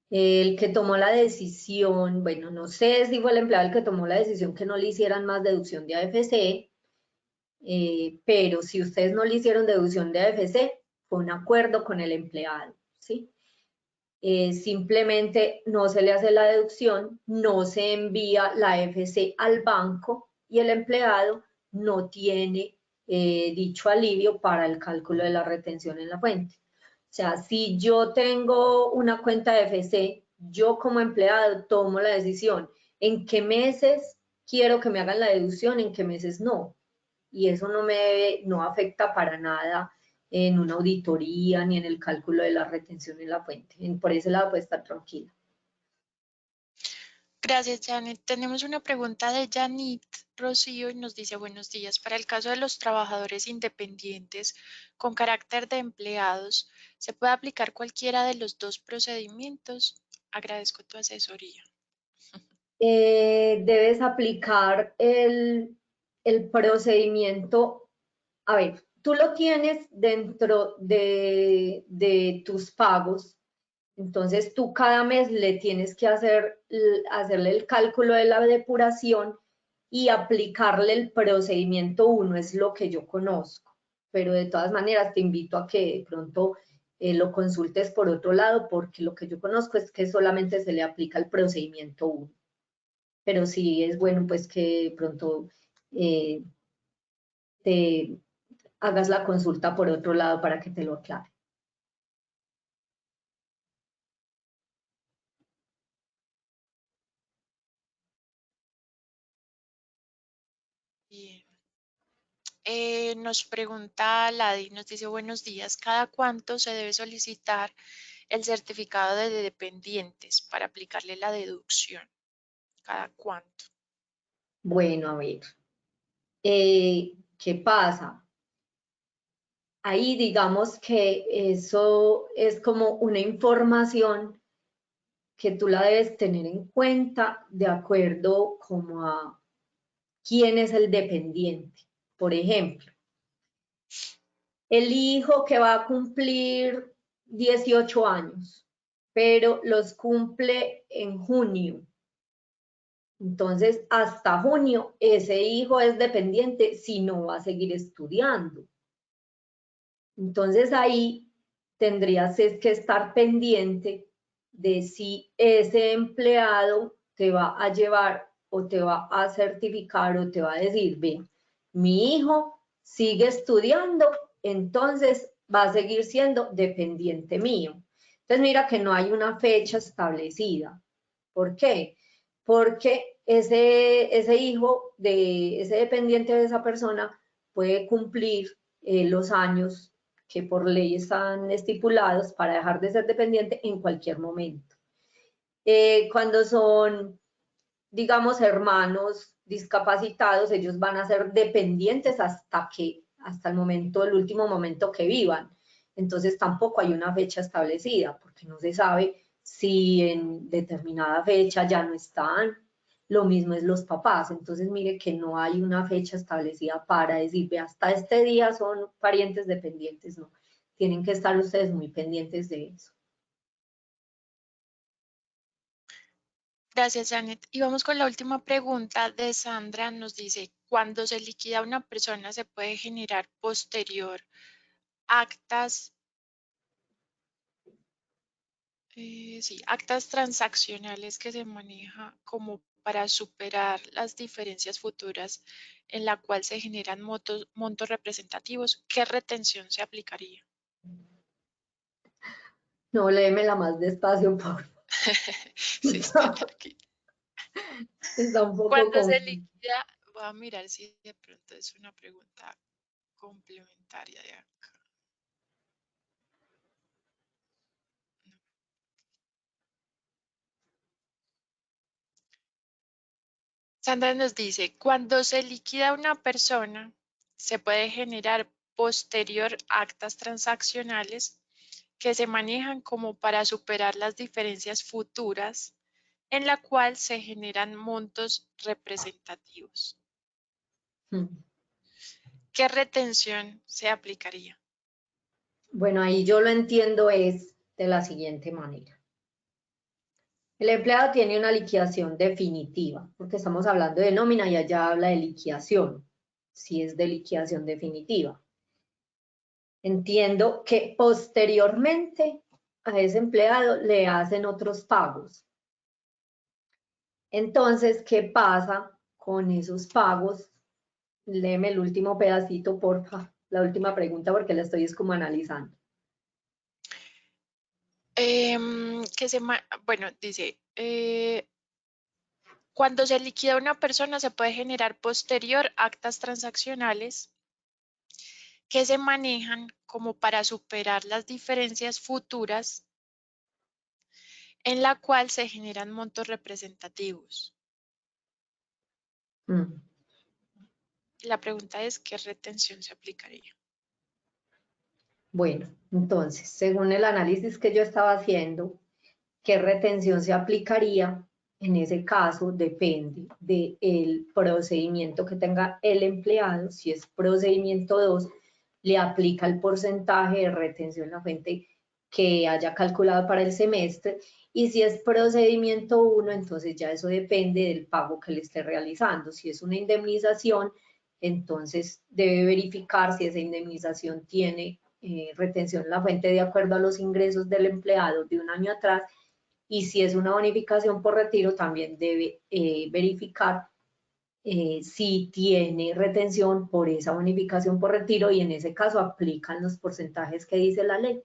El que tomó la decisión, bueno, no sé si fue el empleado el que tomó la decisión que no le hicieran más deducción de AFC, pero si ustedes no le hicieron deducción de AFC, fue un acuerdo con el empleado, ¿sí? Simplemente no se le hace la deducción, no se envía la AFC al banco y el empleado no tiene dicho alivio para el cálculo de la retención en la fuente. O sea, si yo tengo una cuenta de AFC, yo como empleado tomo la decisión en qué meses quiero que me hagan la deducción, en qué meses no. Y eso no afecta para nada en una auditoría ni en el cálculo de la retención en la fuente. Por ese lado puede estar tranquila. Gracias, Janet. Tenemos una pregunta de Janet Rocío y nos dice, buenos días. Para el caso de los trabajadores independientes con carácter de empleados, ¿se puede aplicar cualquiera de los dos procedimientos? Agradezco tu asesoría. Debes aplicar el procedimiento. A ver, tú lo tienes dentro de tus pagos. Entonces tú cada mes le tienes que hacerle el cálculo de la depuración y aplicarle el procedimiento 1, es lo que yo conozco. Pero de todas maneras te invito a que de pronto lo consultes por otro lado, porque lo que yo conozco es que solamente se le aplica el procedimiento 1. Pero sí es bueno pues que de pronto te hagas la consulta por otro lado para que te lo aclare. Bien. Nos pregunta Ladi, nos dice buenos días, ¿cada cuánto se debe solicitar el certificado de dependientes para aplicarle la deducción? ¿Cada cuánto? Bueno, a ver, ¿qué pasa? Ahí digamos que eso es como una información que tú la debes tener en cuenta de acuerdo como a quién es el dependiente. Por ejemplo, el hijo que va a cumplir 18 años, pero los cumple en junio. Entonces, hasta junio, ese hijo es dependiente si no va a seguir estudiando. Entonces, ahí tendrías que estar pendiente de si ese empleado te va a llevar o te va a certificar o te va a decir, ve, mi hijo sigue estudiando, entonces va a seguir siendo dependiente mío. Entonces, mira que no hay una fecha establecida. ¿Por qué? Porque ese hijo de ese dependiente de esa persona puede cumplir los años que por ley están estipulados para dejar de ser dependiente en cualquier momento. Cuando son, digamos, hermanos discapacitados, ellos van a ser dependientes hasta el momento, el último momento que vivan. Entonces tampoco hay una fecha establecida, porque no se sabe si en determinada fecha ya no están. Lo mismo es los papás. Entonces mire que no hay una fecha establecida para decir, ve, hasta este día son parientes dependientes, no. Tienen que estar ustedes muy pendientes de eso. Gracias, Janet. Y vamos con la última pregunta de Sandra. Nos dice, cuando se liquida una persona, ¿se puede generar posterior actas, actas transaccionales que se maneja como para superar las diferencias futuras en la cual se generan montos representativos? ¿Qué retención se aplicaría? No, léemela más despacio, por favor. Sí, está tranquilo. Está un poco Cuando se confuso. liquida, voy a mirar si de pronto es una pregunta complementaria de acá. No. Sandra nos dice, cuando se liquida una persona, se puede generar posterior actas transaccionales que se manejan como para superar las diferencias futuras en la cual se generan montos representativos. ¿Qué retención se aplicaría? Bueno, ahí yo lo entiendo es de la siguiente manera. El empleado tiene una liquidación definitiva, porque estamos hablando de nómina y allá habla de liquidación, si es de liquidación definitiva. Entiendo que posteriormente a ese empleado le hacen otros pagos. Entonces, ¿qué pasa con esos pagos? Léeme el último pedacito, porfa, la última pregunta, porque la estoy como analizando. Bueno, dice, cuando se liquida una persona se puede generar posterior actas transaccionales que se manejan como para superar las diferencias futuras en la cual se generan montos representativos. La pregunta es, ¿qué retención se aplicaría? Bueno, entonces, según el análisis que yo estaba haciendo, ¿qué retención se aplicaría? En ese caso depende del procedimiento que tenga el empleado. Si es procedimiento 2, le aplica el porcentaje de retención a la fuente que haya calculado para el semestre, y si es procedimiento 1, entonces ya eso depende del pago que le esté realizando. Si es una indemnización, entonces debe verificar si esa indemnización tiene retención en la fuente de acuerdo a los ingresos del empleado de un año atrás, y si es una bonificación por retiro, también debe verificar si tiene retención por esa bonificación por retiro, y en ese caso aplican los porcentajes que dice la ley.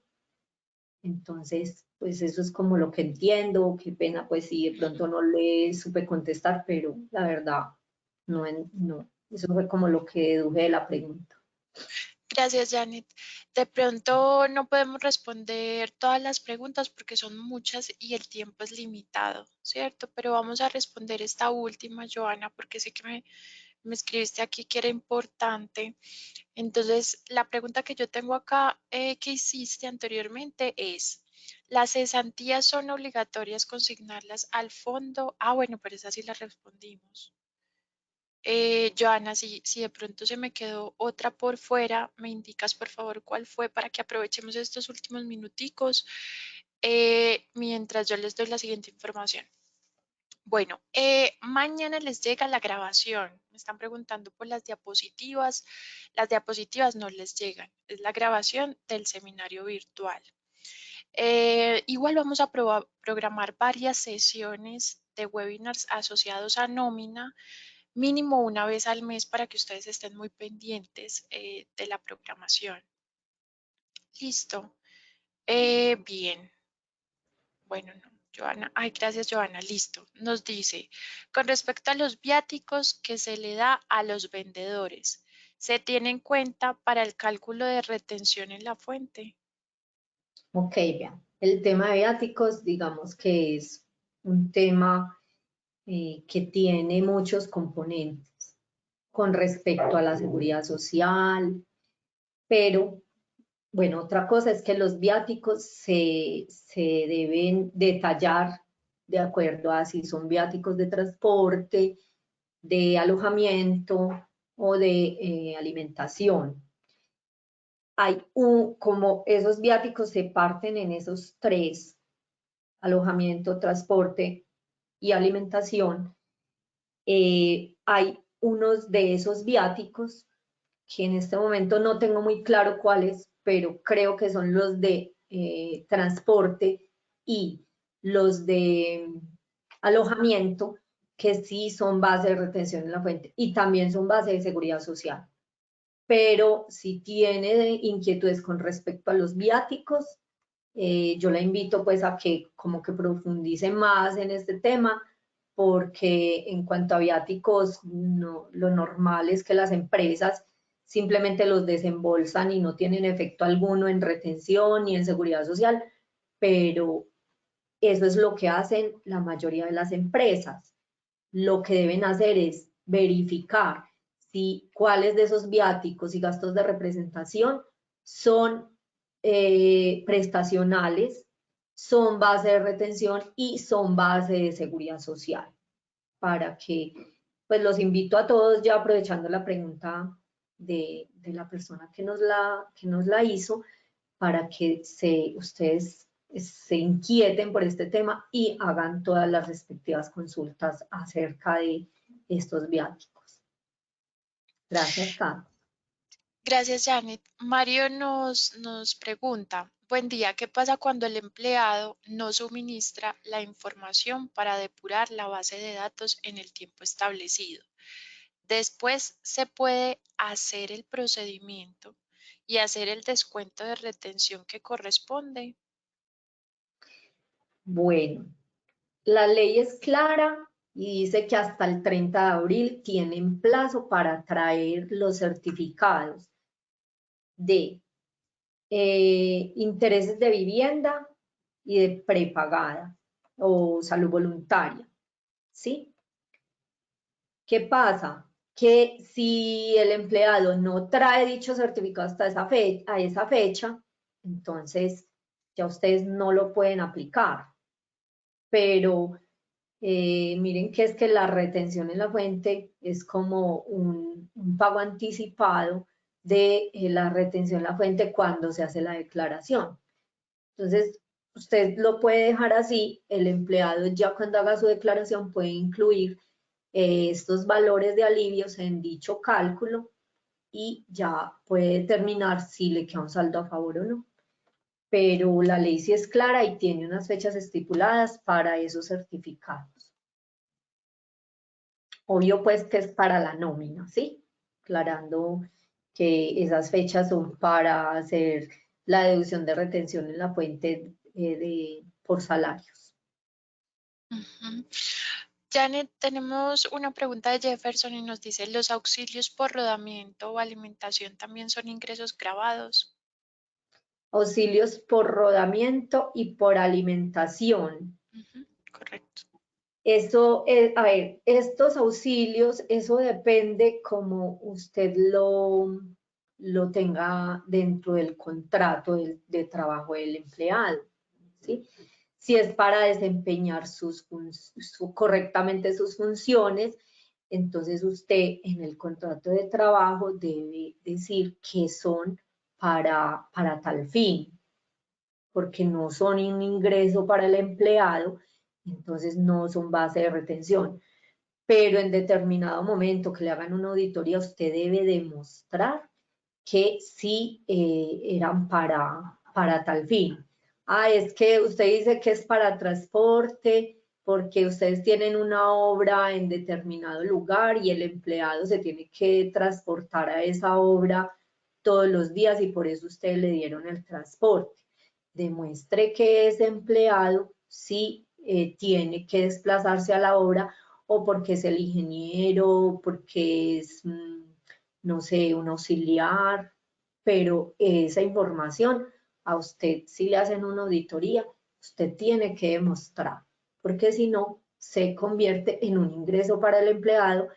Entonces, pues eso es como lo que entiendo. Qué pena, pues si de pronto no le supe contestar, pero la verdad, no, eso fue como lo que deduje de la pregunta. Gracias, Janet. De pronto no podemos responder todas las preguntas porque son muchas y el tiempo es limitado, ¿cierto? Pero vamos a responder esta última, Joana, porque sé que me escribiste aquí que era importante. Entonces, la pregunta que yo tengo acá que hiciste anteriormente es, ¿las cesantías son obligatorias consignarlas al fondo? Ah, bueno, pero esa sí la respondimos. Joana, si de pronto se me quedó otra por fuera, me indicas por favor cuál fue para que aprovechemos estos últimos minuticos mientras yo les doy la siguiente información. Bueno, mañana les llega la grabación. Me están preguntando por las diapositivas. Las diapositivas no les llegan. Es la grabación del seminario virtual. Igual vamos a programar varias sesiones de webinars asociados a nómina, mínimo una vez al mes para que ustedes estén muy pendientes de la programación. Listo. Bien. Bueno, no. Joana, ay, gracias, Joana. Listo. Nos dice, con respecto a los viáticos que se le da a los vendedores, ¿se tiene en cuenta para el cálculo de retención en la fuente? Ok, vean. El tema de viáticos, digamos que es un tema que tiene muchos componentes con respecto a la seguridad social, pero bueno, otra cosa es que los viáticos se deben detallar de acuerdo a si son viáticos de transporte, de alojamiento o de alimentación. Hay como esos viáticos se parten en esos tres: alojamiento, transporte y alimentación. Hay unos de esos viáticos que en este momento no tengo muy claro cuáles, pero creo que son los de transporte y los de alojamiento, que sí son base de retención en la fuente y también son base de seguridad social. Pero si tiene inquietudes con respecto a los viáticos, yo la invito pues a que como que profundice más en este tema, porque en cuanto a viáticos, no, lo normal es que las empresas simplemente los desembolsan y no tienen efecto alguno en retención ni en seguridad social, pero eso es lo que hacen la mayoría de las empresas. Lo que deben hacer es verificar si cuáles de esos viáticos y gastos de representación son prestacionales, son base de retención y son base de seguridad social. Para que, pues los invito a todos, ya aprovechando la pregunta de la persona que nos la hizo, para que ustedes se inquieten por este tema y hagan todas las respectivas consultas acerca de estos viáticos. Gracias, Kat. Gracias, Janet. Mario nos pregunta, buen día, ¿qué pasa cuando el empleado no suministra la información para depurar la base de datos en el tiempo establecido? Después se puede hacer el procedimiento y hacer el descuento de retención que corresponde. Bueno, la ley es clara y dice que hasta el 30 de abril tienen plazo para traer los certificados de intereses de vivienda y de prepagada o salud voluntaria, ¿sí? ¿Qué pasa? Que si el empleado no trae dicho certificado hasta esa fecha, entonces ya ustedes no lo pueden aplicar. Pero miren que es que la retención en la fuente es como un pago anticipado de la retención en la fuente cuando se hace la declaración. Entonces, usted lo puede dejar así, el empleado ya cuando haga su declaración puede incluir estos valores de alivios en dicho cálculo y ya puede determinar si le queda un saldo a favor o no. Pero la ley sí es clara y tiene unas fechas estipuladas para esos certificados. obvio pues que es para la nómina, ¿sí? Aclarando que esas fechas son para hacer la deducción de retención en la fuente por salarios. Ujú. Janet, tenemos una pregunta de Jefferson y nos dice, ¿los auxilios por rodamiento o alimentación también son ingresos grabados? Auxilios por rodamiento y por alimentación. Ujú, correcto. Eso, a ver, estos auxilios, eso depende como usted lo tenga dentro del contrato de trabajo del empleado, ¿sí? Si es para desempeñar correctamente sus funciones, entonces usted en el contrato de trabajo debe decir que son para tal fin, porque no son un ingreso para el empleado, entonces no son base de retención. Pero en determinado momento que le hagan una auditoría, usted debe demostrar que sí eran para tal fin. Ah, es que usted dice que es para transporte, porque ustedes tienen una obra en determinado lugar y el empleado se tiene que transportar a esa obra todos los días y por eso ustedes le dieron el transporte. Demuestre que ese empleado sí tiene que desplazarse a la obra o porque es el ingeniero, porque es, no sé, un auxiliar, pero esa información a usted si le hacen una auditoría, usted tiene que demostrar, porque si no, se convierte en un ingreso para el empleado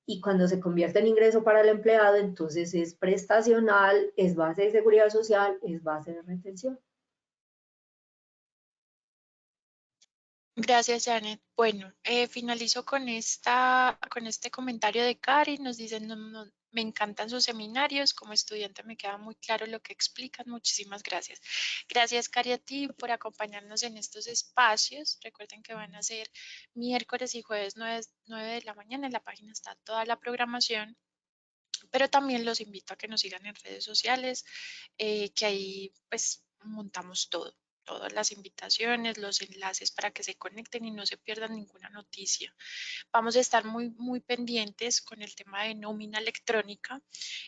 y cuando se convierte en ingreso para el empleado, entonces es prestacional, es base de seguridad social, es base de retención. Gracias, Janet. Bueno, finalizo con este comentario de Cari. Nos dicen, me encantan sus seminarios. Como estudiante me queda muy claro lo que explican. Muchísimas gracias. Gracias, Cari, a ti por acompañarnos en estos espacios. Recuerden que van a ser miércoles y jueves 9 de la mañana. En la página está toda la programación. Pero también los invito a que nos sigan en redes sociales, que ahí pues montamos todo, todas las invitaciones, los enlaces para que se conecten y no se pierdan ninguna noticia. Vamos a estar muy pendientes con el tema de nómina electrónica,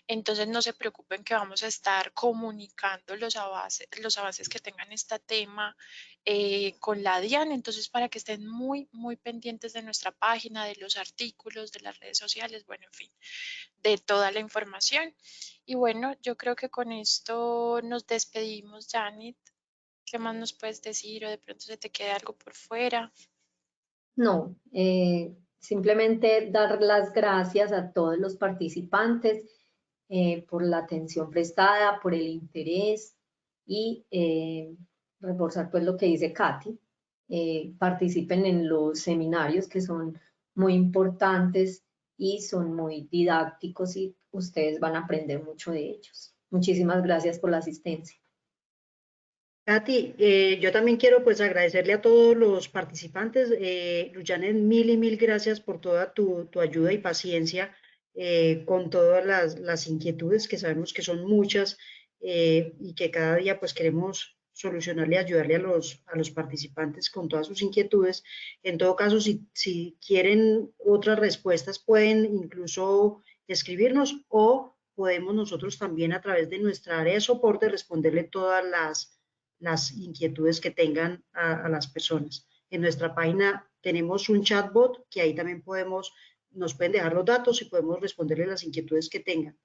entonces no se preocupen que vamos a estar comunicando los avances que tengan este tema con la DIAN, entonces para que estén muy pendientes de nuestra página, de los artículos, de las redes sociales, bueno, en fin, de toda la información. Y bueno, yo creo que con esto nos despedimos, Janet. ¿Qué más nos puedes decir o de pronto se te queda algo por fuera? No, simplemente dar las gracias a todos los participantes por la atención prestada, por el interés y reforzar pues lo que dice Katy. Participen en los seminarios que son muy importantes y son muy didácticos y ustedes van a aprender mucho de ellos. Muchísimas gracias por la asistencia. Katy, yo también quiero pues agradecerle a todos los participantes. Luyanet, mil y mil gracias por toda tu ayuda y paciencia con todas las inquietudes que sabemos que son muchas y que cada día pues queremos solucionarle y ayudarle a los participantes con todas sus inquietudes. En todo caso, si quieren otras respuestas, pueden incluso escribirnos o podemos nosotros también a través de nuestra área de soporte responderle todas las inquietudes que tengan a las personas. En nuestra página tenemos un chatbot que ahí también nos pueden dejar los datos y podemos responderle las inquietudes que tengan.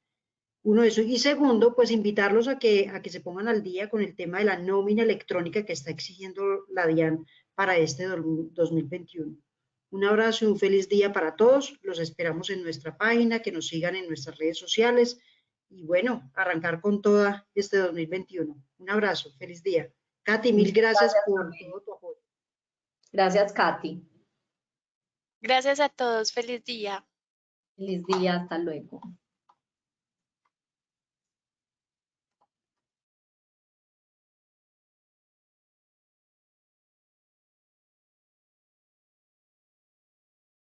Uno de eso. Y segundo, pues invitarlos a que se pongan al día con el tema de la nómina electrónica que está exigiendo la DIAN para este 2021. Un abrazo y un feliz día para todos. Los esperamos en nuestra página, que nos sigan en nuestras redes sociales y bueno, arrancar con toda este 2021. Un abrazo, feliz día. Katy, mil gracias por todo tu apoyo. Gracias, Katy. Gracias a todos. Feliz día. Feliz día. Hasta luego.